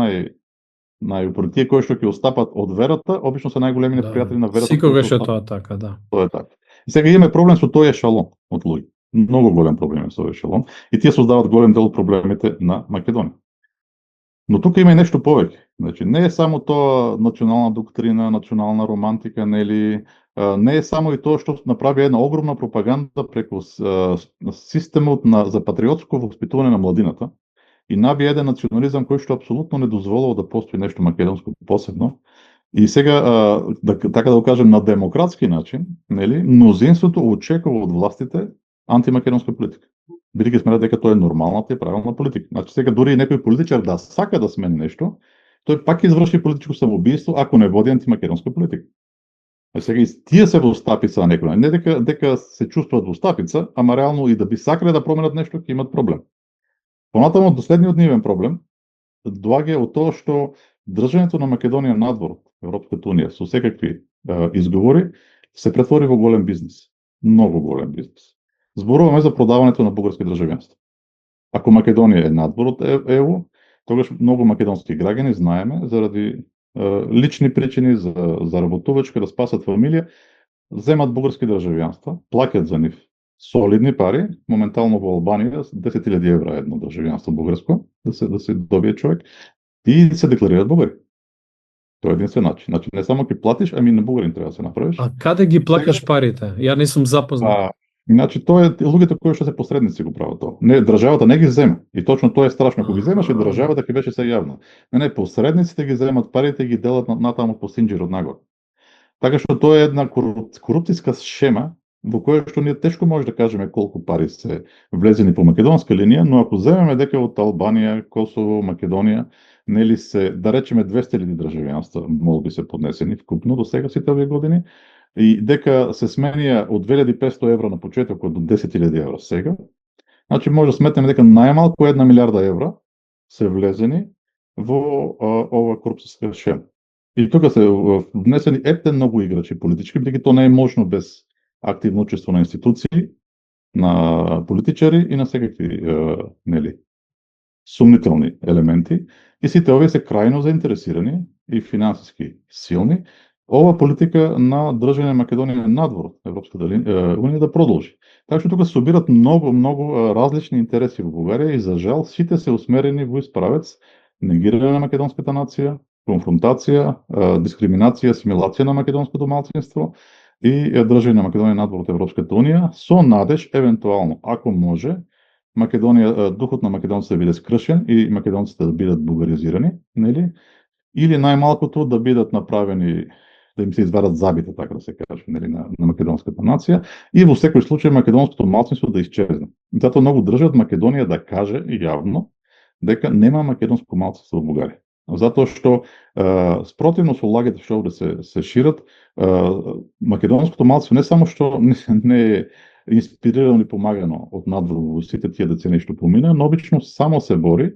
Најупоритие кои што ќе остапат од верата, обично се најголеми непријатели на верата. Секогаш е тоа така, да. Тоа е така. И сега имаме проблем со тој ешалон од луѓе. Многу голем проблем е со тој ешалон и тие создаваат голем дел од проблемите на Македонија. Но тука има и нешто повеќе. Значи, не е само тоа национална доктрина, национална романтика, нели, не е само и тоа што направи една огромна пропаганда преку системот за патриотско воспитување на младината и наби еден национализам кој што апсолутно не дозволува да постои нешто македонско посебно. И сега, така да го кажем, на демократски начин, нели, мнозинството очекува од властите антимакедонска политика. Бидејќи смета дека тоа е нормалната и правилна политика. Значи сега дури и некој политичар да сака да смени нешто, тој пак изврши политичко самоубиство ако не води антимакедонска политика. А сега и тие се во стапица на некој, не дека се чувствуваат во стапица, ама реално и да би сакале да променат нешто, ќе имат проблем. Понатаму последниот нивен проблем доаѓа од тоа што држањето на Македонија надвор Европската унија со секакви изговори се претвори во голем бизнис. Многу голем бизнис. Зборуваме за продавањето на бугарски државјанство. Ако Македонија е надвор од ЕУ, тогаш многу македонски граѓани знаеме заради лични причини за заработувачка да спасат фамилија, земат бугарски државјанства, плаќат за нив солидни пари, моментално во Албанија 10.000 евра едно државјанство бугарско да се добие човек и се декларираат бугари. Тоа е единствен начин. Значи не само ќе платиш, ами на бугарин треба да се направиш. А каде ги плакаш парите? Ја не сум запознат. Значи тоа е луѓето кои што се посредници го прават тоа. Не, државата не ги зема. И точно тоа е страшно. Ако ги земаше државата ќе беше се јавно. Не, посредниците ги земат парите и ги делат натаму по синџирот нагоре. Така што тоа е една корупцијска шема во која што ние тешко може да кажеме колку пари се влезени по македонска линија, но ако земеме дека од Албанија, Косово, Македонија, нели се, да речеме 200.000 државјанства молби се поднесени вкупно до сега сите овие години, и дека се сменија од 2.500 евра на почетокот до 10.000 евра сега, значи може да сметнеме дека најмалку 1 милиарда евра се влезени во ова корупцијска шема. И тука се внесени многу играчи политички, бидејќи тоа не е можно без активно учество на институции, на политичари и на секакви нели сумнителни елементи. И сите овие се крајно заинтересирани и финансиски силни ова политика на држање на Македонија надвор Европската унија да продолжи. Така што тука се собират многу различни интереси во Бугарија и за жал сите се усмерени во исправец негирање на македонската нација, конфронтација, дискриминација, асимилација на македонското малцинство и држање на Македонија надвор од Европската унија со надеж евентуално, ако може, Македонија, духот на македонците да биде скршен и македонците да бидат бугаризирани, нели? Или најмалкото да бидат направени, да им се извадат забите, така да се каже, нели, на македонската нација, и во секој случај македонското малцинство да исчезне. Затоа многу држат Македонија да каже јавно дека нема македонско малцинство во Бугарија. Затоа што спротивно со лагите што овде се шират, македонското малцинство не само што не е инспирирано и помагано од надвор во сите тие децени што помина, но обично само се бори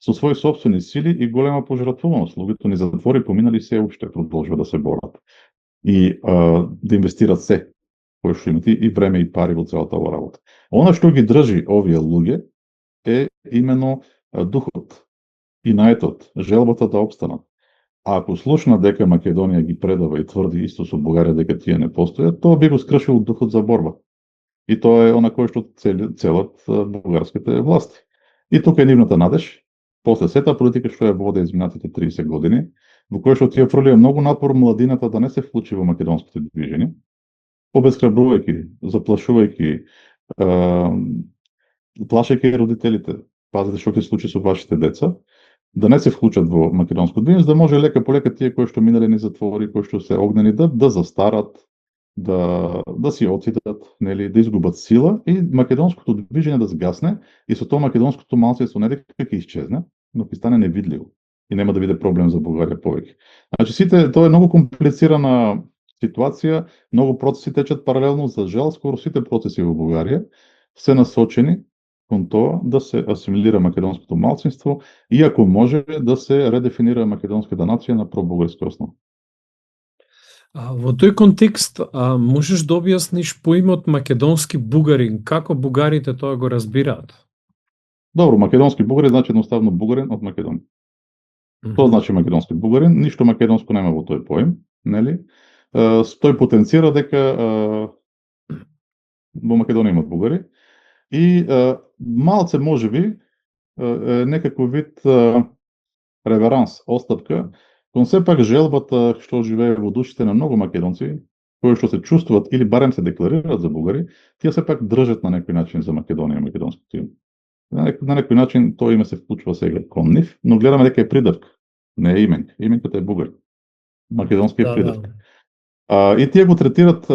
со своји собствени сили и голема пожртвуваност. Луѓето ни затвори поминали се уште продолжува да се борат. И да инвестират се кој што имат и време и пари во целата оваа работа. Она што ги држи овие луѓе е именно духот и наетот, желбата да опстанат. А ако слушна дека Македонија ги предава и тврди исто со Бугарија дека тие не постојат, тоа би го скршило духот за борба. И тоа е она кој што целат бугарските власти. И тука е нивната надеж, после сета политика што ја води изминатите 30 години, во која што тие фрлија многу напор младината да не се вклучи во македонските движења, обесхрабрувајќи, заплашувајќи, плашејќи родителите, пазете што ќе се случи со вашите деца, да не се вклучат во македонско движење, за да може лека по лека тие кои што минале низ затвори, кои што се огнени да застарат, да си отидат, нели, да изгубат сила и македонското движење да згасне и со тоа македонското малцинство не дека ќе исчезне, но ќе стане невидливо и нема да биде проблем за Бугарија повеќе. Значи тоа е многу комплицирана ситуација, многу процеси течат паралелно, за жал скоро сите процеси во Бугарија се насочени кон тоа да се асимилира македонското малцинство и ако може да се редефинира македонската нација на пробугарски основа. Во тој контекст, можеш да објасниш поимот македонски бугарин, како бугарите тоа го разбираат? Добро, македонски бугарин значи едноставно бугарин од Македонија. Тоа значи македонски бугарин, ништо македонско нема во тој поим, нели? Тој потенцира дека во Македонија имат бугари и малце можеби некаков вид реверанс, отстапка, кон сепак желбата што живее во душите на многу македонци, кои што се чувствуваат или барем се декларираат за бугари, тие сепак држат на некој начин за Македонија и македонското име. На некој начин тоа име се вклучува сега кон нив, но гледаме дека е придавка, не е именка. Именката е бугари. Македонски е придавка. И тие го третират,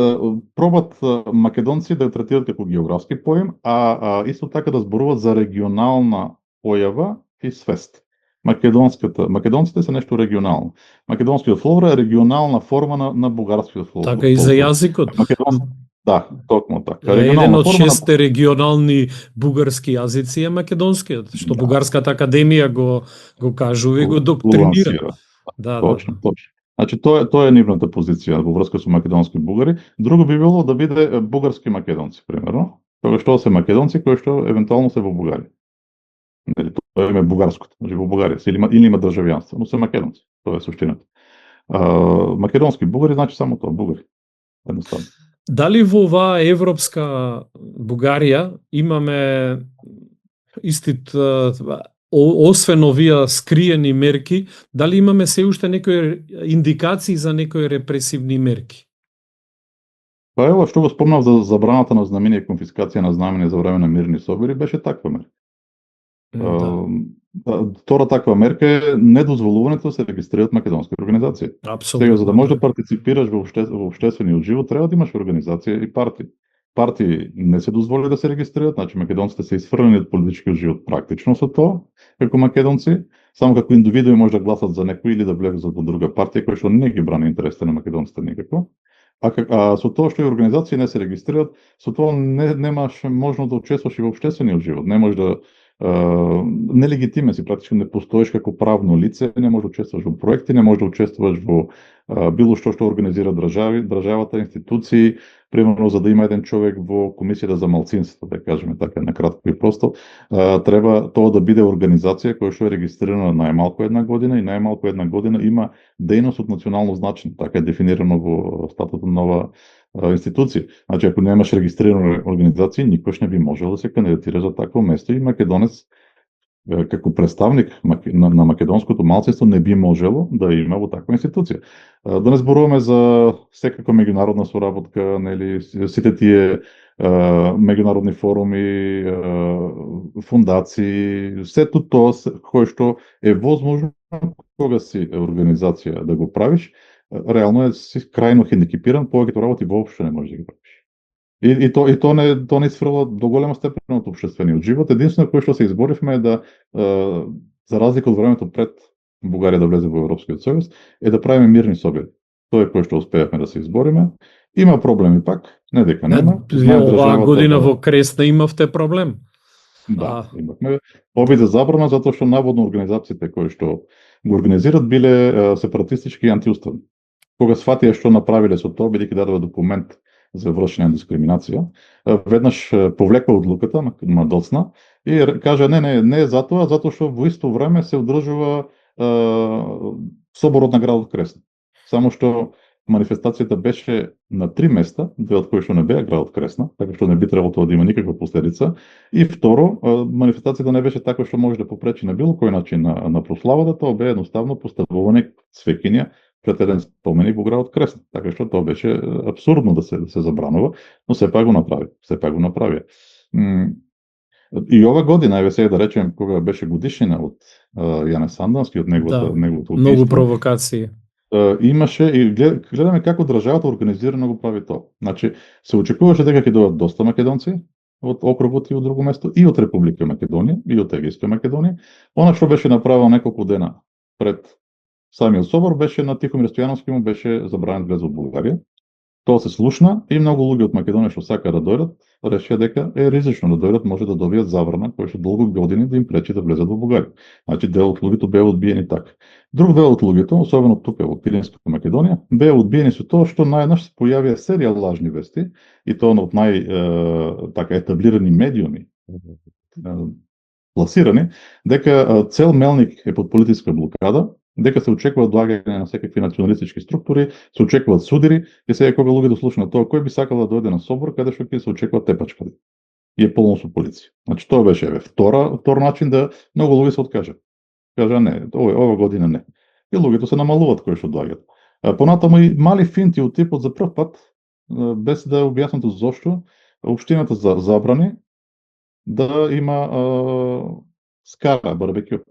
пробат македонци да го третират како географски поим, а исто така да зборуваат за регионална појава и свест. Македонците се нешто регионално. Македонскиот флора е регионална форма на бугарскиот флора. Така и за јазикот. Да, токму така. Еден од 6 регионални бугарски јазици е македонскиот, што Бугарската академија го кажува и го доктринира. Точно. Значи тоа е нивната позиција во врска со македонски бугари. Друго би било да биде бугарски македонци, примерно, кога што се македонци кои што евентуално се во Бугарија. Нели, тоа е бугарското, значи во Бугарија се или има државјанство, но се македонци. Тоа е суштината. Македонски бугари значи само тоа, бугари. Едноставно. Дали во оваа европска Бугарија имаме истит, освен овие скриени мерки, дали имаме се уште некои индикации за некои репресивни мерки? Па ево што го спомнав за забраната на знамење и конфискација на знамење за време на мирни собори, беше таква мерка. Втора таква мерка е недозволувањето да се регистрираат македонски организации. Сега, за да можеш да партиципираш во општествениот живот, треба да имаш организација и партии. Партии не се дозволи да се регистрираат, значи македонците се исфрлени од политичкиот живот практично со тоа, како македонци, само како индивидуи може да гласат за некој или да влезат во друга партија која што не ги брани интересите на македонците никако. А со тоа што и организации не се регистрираат, со тоа немаш можност да учествуваш и во општествениот живот. Не можеш да нелегитимен си, практично не постоиш како правно лице, не можеш да учествуваш во проекти, не можеш да учествуваш во било што организира државата, институции, примерно за да има еден човек во комисијата за малцинство, да кажеме така накратко и просто, треба тоа да биде организација која што е регистрирана најмалку една година и најмалку една година има дејност од национално значење, така е дефинирано во статутот на нова институција. Значи, ако немаш регистрирана организација, никош не би можел да се кандидатира за такво место и македонец како представник на македонското малцинство не би можело да има во таква институција. Да не зборуваме за секако меѓународна соработка, нели, сите тие меѓународни форуми, фундации, сето тоа кое што е возможно кога си организација да го правиш, реално е си крајно хендикепиран, повеќето работи воопшто не можеш да ги правиш. И тоа не исфрла до голема степен од општествениот живот. Единствено кое што се изборивме е да, за разлика од времето пред Бугарија да влезе во Европскиот сојуз, е да правиме мирни собеди. Тоа е кое што успеавме да се избориме. Има проблеми пак, не дека нема. Оваа година во Кресна имавте проблем. Да, имавме обид за забрана затоа што наводно организациите кои што го организират биле сепаратистички и антиуставни. Кога сфатија што направиле со тоа, бидејќи дадува документ за вршење на дискриминација, веднаш повлекла одлуката на доцна и кажа не е затоа што во исто време се одржува соборот на градот Кресна. Само што манифестацијата беше на 3 места, две од кои што не беа градот Кресна, така што не би требало тоа да има никаква последица. И второ, манифестацијата не беше така што може да попречи на било кој начин на прославата, тоа бе едноставно поставување цвеќиња пред еден споменик во градот Кресна. Така што тоа беше апсурдно да се забранува, но сепак го направи. И ова година, еве сега да речем, кога беше годишнина од Јане Сандански, од неговото убиство. Многу провокации. Имаше и гледаме како државата организирано го прави тоа. Значи, се очекуваше дека ќе дојдат доста македонци од округот и од друго место, и од Република Македонија, и од Егејска Македонија. Она што беше направено неколку дена пред самиот собор беше на Тихомир Стојановски му беше забранет влез во Бугарија. Тоа се слушна и многу луѓе од Македонија што сака да дојдат, решија дека е ризично да дојдат, може да добијат забрана која што долго години да им пречи да влезат во Бугарија. Значи дел од луѓето беа одбиени така. Друг дел од луѓето, особено тука во Пиринска Македонија, беа одбиени со тоа што наеднаш се појавија серија лажни вести и тоа од така етаблирани медиуми пласирани, дека цел Мелник е под политичка блокада, дека се очекува доаѓање на секакви националистички структури, се очекуваат судири, и сега кога луѓето слушнат тоа, кој би сакал да дојде на собор каде што ќе се очекува тепачка и е полно со полиција. Значи тоа беше втор начин да многу луѓе се откажат. Кажа не, ова година не. И луѓето се намалуваат кои што доаѓаат. Понатаму и мали финти од типот за прв пат, без да е објаснато зошто, општината забрани да има скара, барбекю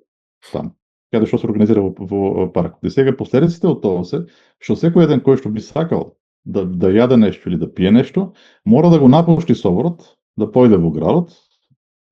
таму, каде што се организира во паркот. И сега последиците од тоа се што секој еден кој што би сакал да јаде нешто или да пие нешто, мора да го напушти соборот, да појде во градот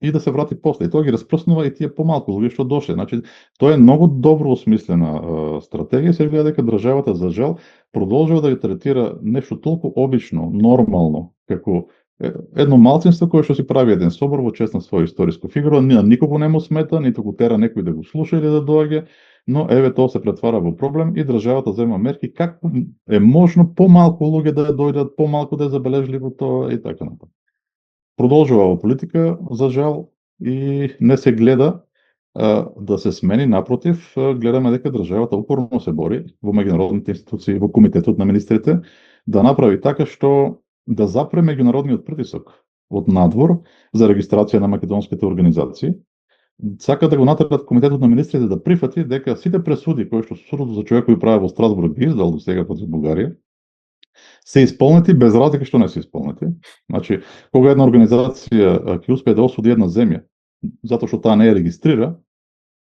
и да се врати после. И тоа ги распрснува и тие помалку луѓе што дошле. Значи, тоа е многу добро осмислена стратегија. Се гледа дека државата за жал продолжува да ја третира нешто толку обично, нормално, како едно малцинство кое што си прави еден собор во чест на своја историско фигура, никого не му смета, ниту го тера некој да го слуша или да доаѓа, но еве тоа се претвара во проблем и државата зема мерки како е можно помалку луѓе да дојдат, помалку да е забележливо тоа и така натаму. Продолжува во политика, за жал, и не се гледа да се смени, напротив, гледаме дека државата упорно се бори во меѓународните институции, во комитетот на министрите, да направи така што да запре меѓународниот притисок од надвор за регистрација на македонските организации. Сака да го натерат комитетот на министрите да прифати дека сите пресуди кои што судот за човекови права во Страсбург ги издал до сега против Бугарија се исполнети без разлика што не се исполнети. Значи, кога една организација ќе успее да осуди една земја затоа што таа не ја регистрира,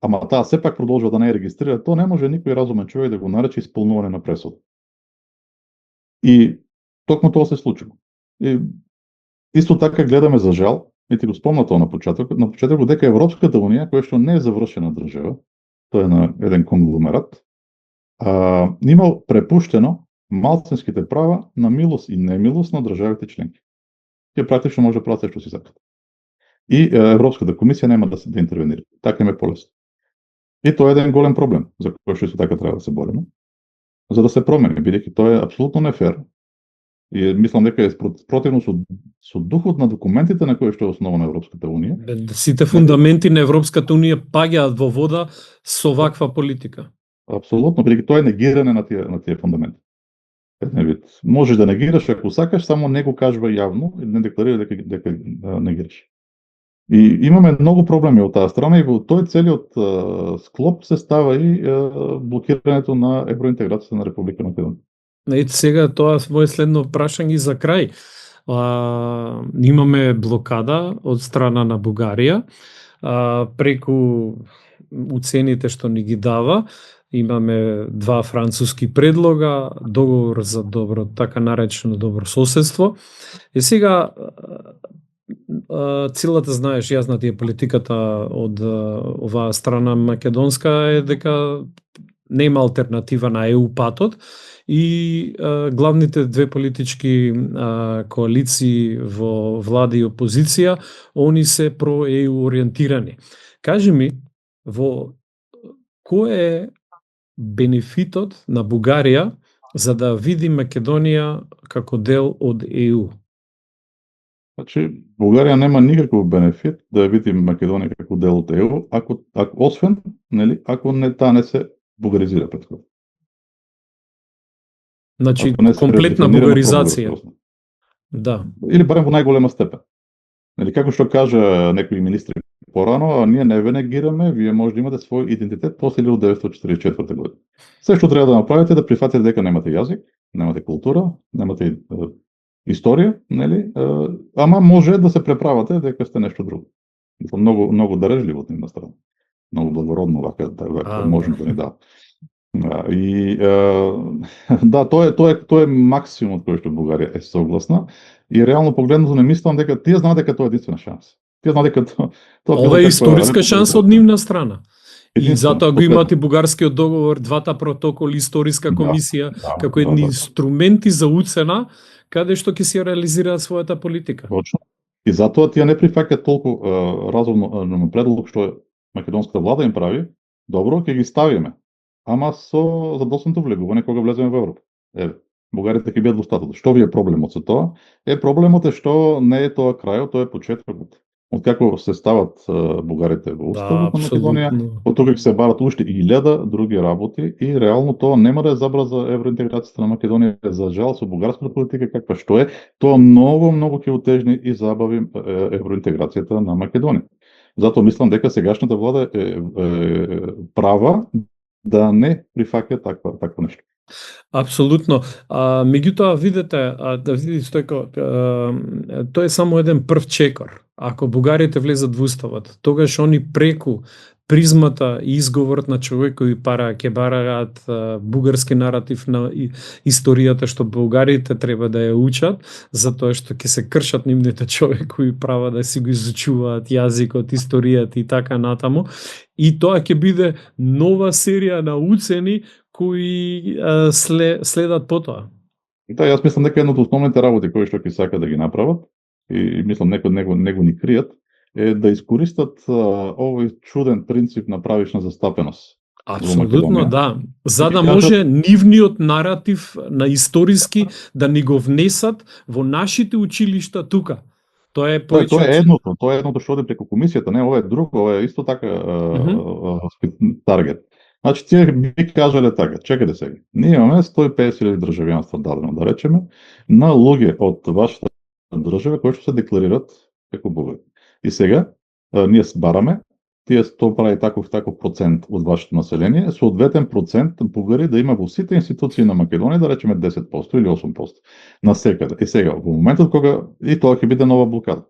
ама таа сепак продолжува да не ја регистрира, тоа не може никој разумен човек да го нарече исполнување на пресуда. И токму тоа се случува. И исто така гледаме за жал, и ти го спомна тоа на почетокот дека Европската унија, која што не е завршена држава, тоа е на еден конгломерат, има препуштено малцинските права на милост и немилост на државите членки. Тие практично може да прават што си сакат. И Европската комисија нема да интервенира. Така им е полесно. И тоа е еден голем проблем за кој што исто така треба да се бориме, за да се промени, бидејќи тоа е апсолутно нефер. И мислам дека е противно со духот на документите на кои што е основана Европската унија. Сите фундаменти на Европската унија паѓаат во вода со ваква политика. Апсолутно, бидејќи тоа е негирање на тие фундаменти. Еден вид. Можеш да негираш ако сакаш, само не го кажува јавно и не декларира дека негираш. И имаме многу проблеми од таа страна и во тој целиот склоп се става и блокирањето на евроинтеграцијата на Република Македонија. Ете сега тоа моје следно прашање за крај. Имаме блокада од страна на Бугарија преку уцените што ни ги дава. Имаме два француски предлога, договор за добро, така наречено добро соседство. И сега целата, знаеш, јазна ти е политиката од оваа страна македонска е дека нема алтернатива на ЕУ патот и главните две политички коалиции во влада и опозиција, они се про ЕУ ориентирани. Кажи ми, во кој е бенефитот на Бугарија за да види Македонија како дел од ЕУ? Значи, Бугарија нема никаков бенефит да види Македонија како дел од ЕУ, ако освен, нели, ако таа не се бугаризира претходно. Значи, комплетна бугаризација. Да. Или барем во најголема степен. Нели, како што кажа некои министри порано, ние не ве негираме, вие може да имате свој идентитет после 1944 година. Се што треба да направите е да прифатите дека немате јазик, немате култура, немате историја, нели? Ама може да се преправате дека сте нешто друго. Многу дарежливо од нивна страна. Многу благородно вака можно да ни да. И да, тоа е максимумот кој што Бугарија е согласна и реално погледнато не мислам дека тие знаат дека тоа е единствена шанса. Тие знаат дека тоа ова е историска шанса од нивна страна. И затоа го имате бугарскиот договор, двата протоколи, историска комисија, како едни инструменти за уцена, каде што ќе се реализираат својата политика. Точно. И затоа тие не прифаќаат толку разумно предлог што македонската влада им прави. Добро, ќе ги ставиме. Ама со задоснато влегување кога влеземе во Европа. Бугарите ќе бидат во статут. Што ви е проблемот со тоа? Проблемот е што не е тоа крајот, тоа е почетокот. Откако се стават бугарите во уставот на Македонија, од тогаш се барат уште 1000 други работи и реално тоа нема да е забрана за евроинтеграцијата на Македонија. За жал со бугарската политика каква што е, тоа многу ќе утежни и забави евроинтеграцијата на Македонија. Затоа мислам дека сегашната влада е права да не прифаќа такво нешто. Апсолутно. Меѓутоа, видите, да видите Стојко, тоа е само еден прв чекор. Ако бугарите влезат во уставот, тогаш они преку призмата и изговорот на човекови пара ќе бараат бугарски наратив на историјата што бугарите треба да ја учат, затоа што ќе се кршат нивните човекови права да си го изучуваат јазикот, историјата и така натаму. И тоа ќе биде нова серија на уцени кои следат потоа. Да, јас мислам дека една од основните работи кои што ќе сака да ги направат, и мислам некои него ни кријат, е да искористат овој чуден принцип на правишна застапеност. Апсолутно, да. За да може нивниот наратив на историски да ни го внесат во нашите училишта тука. Тоа е едното што оди преку комисијата, не, ова е друго, ова е исто така таргет. Значи, тие би кажале така, чекајте сега, ние имаме 150.000 државјанства дадено, да речеме, на луѓе од вашата држава кои што се декларират како бугари. И сега, ние бараме, тие тоа прави таков процент од вашето население, соодветен процент бугари да има во сите институции на Македонија, да речеме 10% или 8% на секаде. И сега, во моментот кога и тоа ќе биде нова блокада,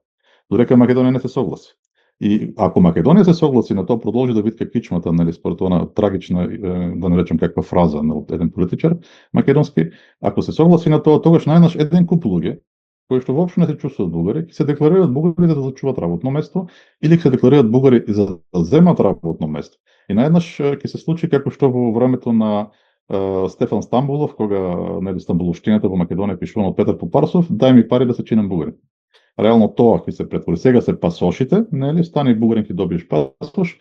додека Македонија не се согласи. И ако Македонија се согласи на тоа, продолжи да витка кичмата, нели, според она трагична, да не речем каква фраза од еден политичар македонски, ако се согласи на тоа, тогаш најнаш еден куп луѓе кои што воопшто не се чувствуваат бугари, ќе се декларираат бугари за да зачуваат работно место или ќе се декларираат бугари за да земат работно место. И најнаш ќе се случи како што во времето на Стефан Стамбулов, кога нели стамбуловштината во Македонија пишувана од Петар Попарсов, дај ми пари да се чинам бугари. Реално тоа ќе се претвори. Сега се пасошите, нели, стани бугарин ќе добиеш пасош,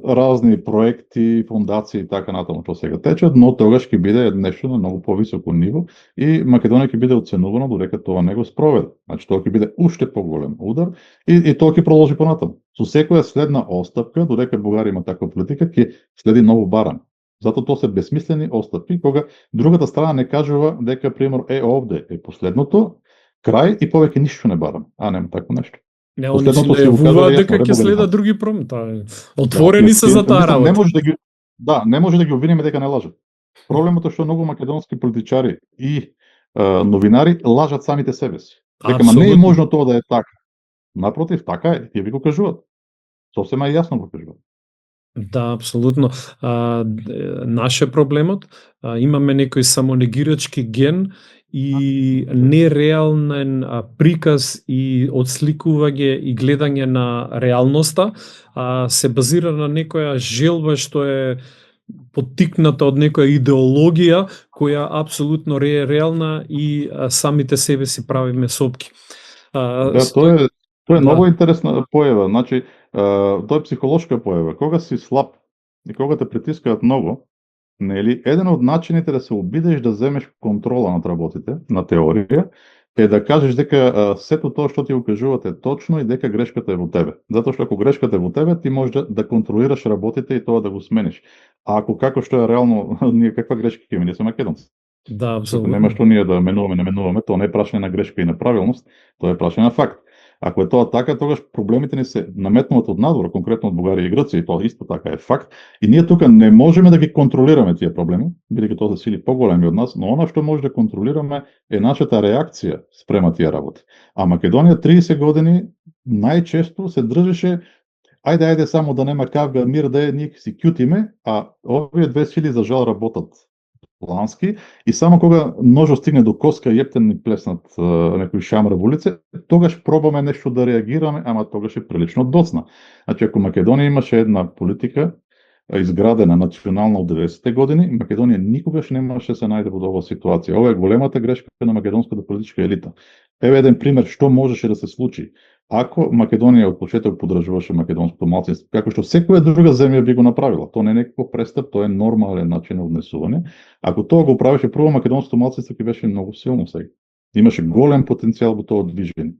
разни проекти, фондации и така натаму што сега течат, но тогаш ќе биде нешто на многу повисоко ниво и Македонија ќе биде оценувано додека тоа не го спроведе. Значи тоа ќе биде уште поголем удар и тоа ќе продолжи понатаму. Со секоја следна остапка, додека Бугарија има таква политика, ќе следи ново барање. Затоа тоа се бесмислени остапки кога другата страна не кажува дека пример овде е последното, крај и повеќе ништо не барам. Нема такво нешто. Не, они си најавуваат дека ќе следат други промени. Отворени се за таа работа. Не може да ги обвиниме дека не лажат. Проблемот е што многу македонски политичари и новинари лажат самите себе си. Дека не е можно тоа да е така. Напротив, така е, тие ви го кажуваат. Сосема јасно го кажуваат. Да, апсолутно. Наше проблемот, имаме некој самонегирачки ген и нереален приказ и отсликување и гледање на реалноста, се базира на некоја желба што е поттикната од некоја идеологија која апсолутно е реална и самите себе си правиме сопки. Тоа е многу интересна појава. Значи, тоа е психолошка појава. Кога си слаб и кога те притискаат многу, нели, еден од начините да се обидеш да земеш контрола над работите, на теорија, е да кажеш дека сето тоа што ти го кажувате е точно и дека грешката е во тебе. Затоа што ако грешката е во тебе, ти можеш да контролираш работите и тоа да го смениш. А ако како што е реално, ние каква грешка ќе имаме, ние сме македонци. Да, апсолутно. Нема што ние да менуваме, тоа не е прашање на грешка и на правилност, тоа е прашање на факт. Ако е тоа така, тогаш проблемите ни се наметнуваат од надвор, конкретно од Бугарија и Грција, и тоа исто така е факт. И ние тука не можеме да ги контролираме тие проблеми, бидејќи тоа се сили поголеми од нас, но она што може да контролираме е нашата реакција спрема тие работи. А Македонија 30 години најчесто се држеше ајде само да нема кавга, мир да е, ние си кјутиме, а овие две сили за жал работат плански и само кога ножот стигне до коска и ептен ни плеснат некој шамар во лице, тогаш пробаме нешто да реагираме, ама тогаш е прилично доцна. Значи, ако Македонија имаше една политика изградена национална од 90-те години, Македонија никогаш немаше се најде во оваа ситуација. Ова е големата грешка на македонската политичка елита. Еве еден пример што можеше да се случи ако Македонија од почеток поддржуваше македонското малцинство, како што секоја друга земја би го направила. Тоа не е некој престап, тоа е нормален начин на однесување. Ако тоа го правеше, прво македонското малцинство ќе беше многу силно сега. Имаше голем потенцијал во тоа движење.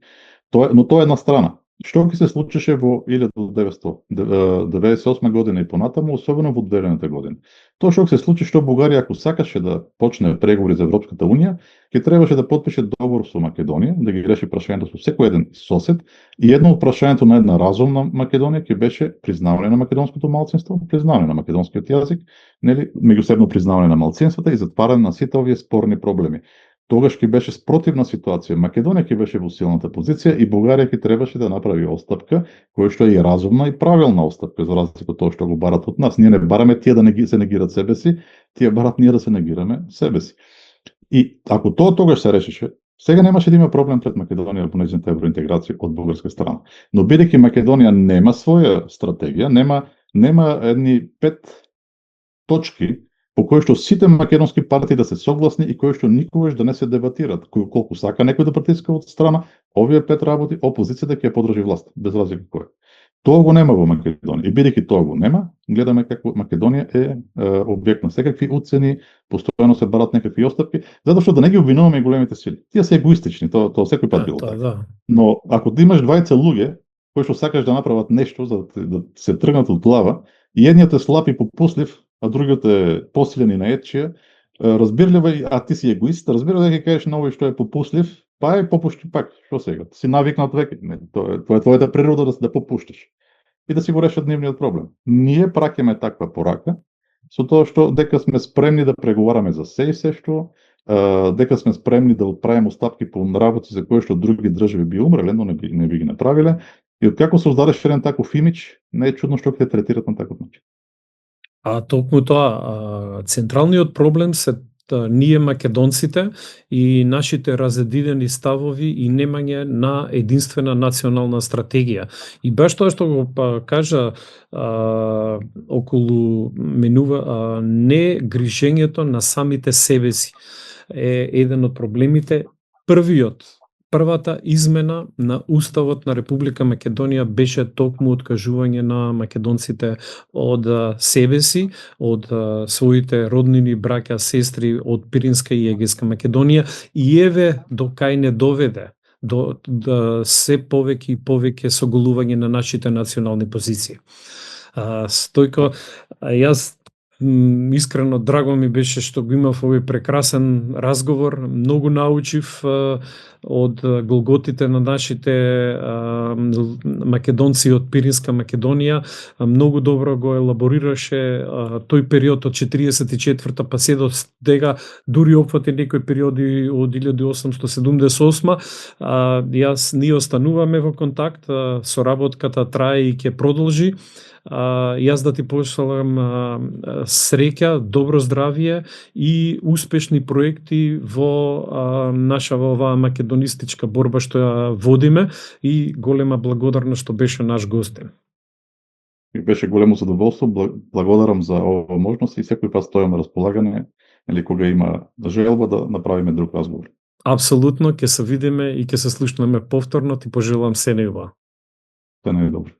Но тоа е една страна. Што ќе се случише во 1998 година и понатаму, особено во 2000 години? Тоа што ќе се случи, што Бугарија ако сакаше да почне преговори за Европската унија, ќе требаше да потпише договор со Македонија, да ги реши прашањето со секој еден сосед, и едно од прашањето на една разумна Македонија ќе беше признавање на македонското малцинство, признавање на македонскиот јазик, нели, меѓусебно признавање на малцинствата и затварање на сите овие спорни проблеми. Тогаш ќе беше спротивна ситуација. Македонија ќе беше во силната позиција и Бугарија ќе требаше да направи отстапка, која што е и разумна и правилна отстапка, за разлика од тоа што го барат од нас. Ние не бараме тие да се негират себе си, тие барат ние да се негираме себе си. И ако тоа тогаш се решише, сега немаше да има проблем пред Македонија во нејзината евроинтеграција од бугарска страна. Но бидејќи Македонија нема своја стратегија, нема едни 5 точки по кои што сите македонски партии да се согласни и кои што никогаш да не се дебатират. Колку сака некој да притиска од страна, овие 5 работи, опозицијата ќе подржи власт, без разлика кој. Тоа го нема во Македонија. И бидејќи тоа го нема, гледаме како Македонија е објект на секакви уцени, постојано се барат некакви отстапки, затоа што да не ги обвинуваме големите сили. Тие се егоистични, тоа секој пат било така. Да. Но ако ти имаш двајца луѓе кои што сакаш да направат нешто за да се тргнат од глава, и едниот е слаб и попуслив, а другиот е посилен и наетчија, разбирливо, а ти си егоист, разбирливо да ќе кажеш на овој што е попуслив, па е попушти пак, што сега? Си навикнат веќе, тоа е твојата природа да попуштиш и да си го решат нивниот проблем. Ние праќаме таква порака со тоа што дека сме спремни да преговараме за се и се што, дека сме спремни да отправиме отстапки по работи за кои што други држави би умреле, но не би ги направиле. И откако создадеш еден таков имидж, не е чудно што ќе те третират на таков начин. А токму тоа, централниот проблем се ние македонците и нашите разединени ставови и немање на единствена национална стратегија. И баш тоа што го кажа околу не грижењето на самите себе си е еден од проблемите. Првата измена на Уставот на Република Македонија беше токму откажување на македонците од себе си, од своите роднини, браќа, сестри од Пиринска и Егејска Македонија, и еве до кај не доведе до се повеќе и повеќе соголување на нашите национални позиции. Стојко, јас искрено драго ми беше што го имав овој прекрасен разговор, многу научив од голготите на нашите македонци од Пиринска Македонија, многу добро го елаборираше тој период од 44-та па се до сега, дури опфати некои периоди од 1878. Ние остануваме во контакт, соработката трае и ќе продолжи. Јас да ти пожелам среќа, добро здравје и успешни проекти во нашава оваа македонистичка борба што ја водиме, и голема благодарност што беше наш гостин. И беше големо задоволство, благодарам за оваа можност и секој пат стојам на располагање, или кога има желба да направиме друг разговор. Апсолутно, ќе се видиме и ќе се слушнеме повторно, ти пожелам се најубаво. Се најдобро.